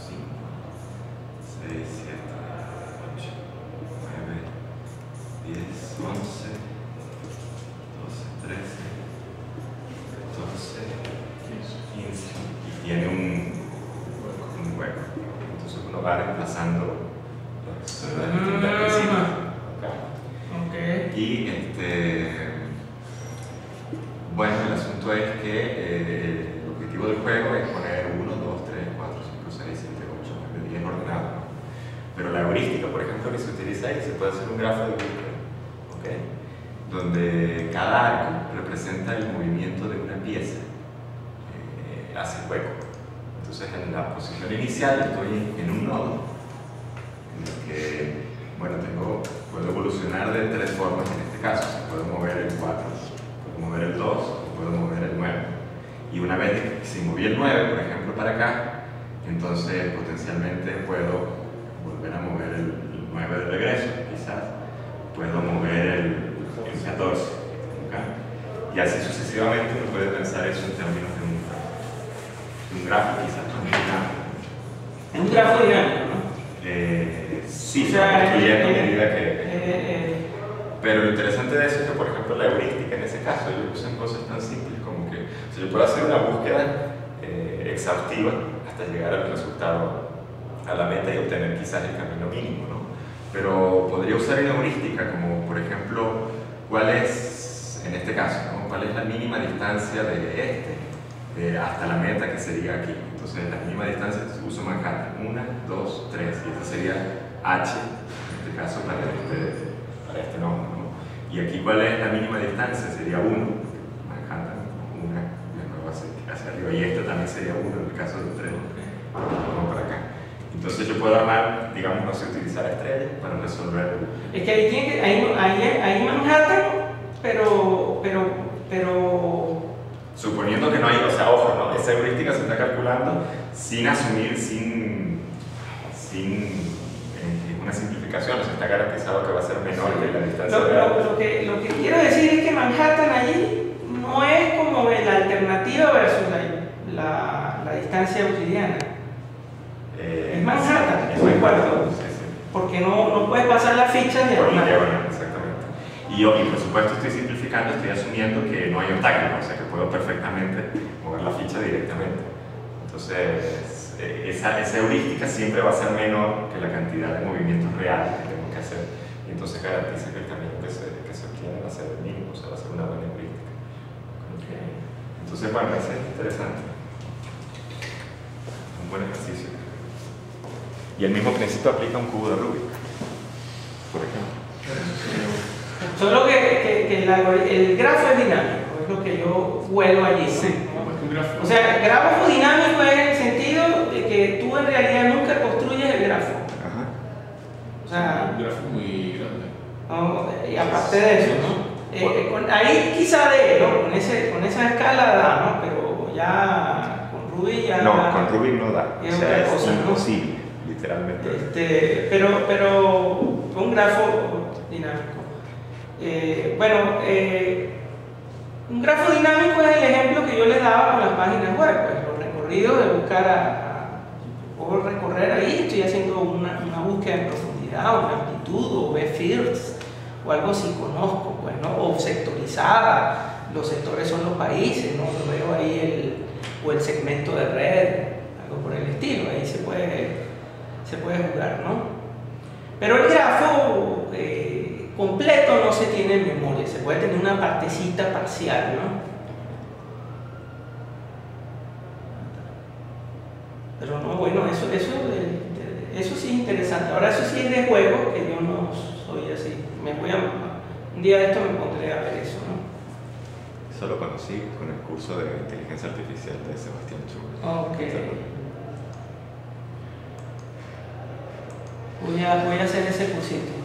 5, 6, 7, 8, 9, 10, 11, 12, 13, 14, 15, y tiene un hueco. Entonces uno va reemplazando las distintas principios. Ok. Y bueno, el asunto es que el objetivo del juego es poner 1, 2, 3, 4, 5, 6, 7, 8, 9, 10 ordenado, ¿no? Pero la heurística, por ejemplo, que se utiliza ahí, se puede hacer un grafo de búsqueda, ¿ok? Donde cada arco representa el movimiento de una pieza hacia el hueco. Entonces, en la posición inicial estoy en un nodo en el que, bueno, puedo evolucionar de 3 formas en este caso. Puedo mover el 4, puedo mover el 2, o puedo mover el 9. Y una vez que si moví el 9, por ejemplo, para acá, entonces potencialmente puedo volver a mover el 9 de regreso, quizás. Puedo mover el 14. ¿Okay? Y así sucesivamente uno puede pensar eso en términos de un grafo, quizás Es un grafo dinámico, ¿no? Sí, O sea, construyendo a medida que... Pero lo interesante de eso es que, por ejemplo, la heurística en ese caso, yo uso en cosas tan simples como que yo puedo hacer una búsqueda exhaustiva hasta llegar al resultado, a la meta, y obtener quizás el camino mínimo, ¿no? Pero podría usar una heurística como, por ejemplo, cuál es, en este caso, ¿no? ¿Cuál es la mínima distancia de hasta la meta, que sería aquí? Entonces, la mínima distancia uso Manhattan, 1, 2, 3, y esa sería H, en este caso, para este nombre, ¿no? Y aquí, ¿cuál es la mínima distancia? Sería 1, Manhattan, 1, de nuevo hacia arriba, y esta también sería 1 en el caso del 3, vamos para acá. Entonces yo puedo armar, digamos, no sé, utilizar estrellas para resolver. Es que ahí tiene que, ahí Manhattan, pero suponiendo que no hay, o sea, ojo, ¿no? Esa heurística se está calculando sin asumir, sin una simplificación, o sea, está garantizado que va a ser menor que la distancia real. Lo que quiero decir es que Manhattan allí no es como la alternativa versus la distancia euclidiana. Es Manhattan, es un cuarto. Porque no puedes pasar las fichas de por diagonal, exactamente. Y por supuesto estoy simplificando, estoy asumiendo que no hay obstáculos, o sea que puedo perfectamente mover la ficha directamente. Entonces, esa heurística siempre va a ser menor que la cantidad de movimientos reales que tengo que hacer, y entonces garantiza que el camino que se obtiene va a ser el mínimo, o sea, va a ser una buena heurística. Okay. Entonces, bueno, eso es interesante. Un buen ejercicio. Y el mismo principio aplica a un cubo de Rubik, por ejemplo. Solo que el grafo es dinámico, es lo que yo vuelo allí, ¿no? Sí, un grafo. O sea, el grafo dinámico es en el sentido de que tú en realidad nunca construyes el grafo. Ajá. O sea, Un grafo muy grande. no, y aparte de eso, ¿no? Ahí quizá ¿no? Con esa escala da, ¿no? Pero ya con Rubik ya... No, con Rubik no da, es o sea, otra es cosa, ¿no? imposible, literalmente. Pero un grafo dinámico. Un grafo dinámico es el ejemplo que yo les daba con las páginas web, pues, los recorridos de buscar puedo recorrer ahí, estoy haciendo una búsqueda en profundidad, o en amplitud, o B-fields, o algo así conozco, pues, ¿no? O sectorizada, los sectores son los países, ¿no? Yo veo ahí el segmento de red, algo por el estilo, ahí se puede jugar, ¿no? Pero el grafo completo no se tiene en memoria, se puede tener una partecita parcial, ¿no? Pero no, bueno, eso sí es interesante. Ahora eso sí es de juego, que yo no soy así. Un día de esto me pondré a ver eso, ¿no? Eso lo conocí con el curso de inteligencia artificial de Sebastián Chu. Ok. Voy a hacer ese cursito.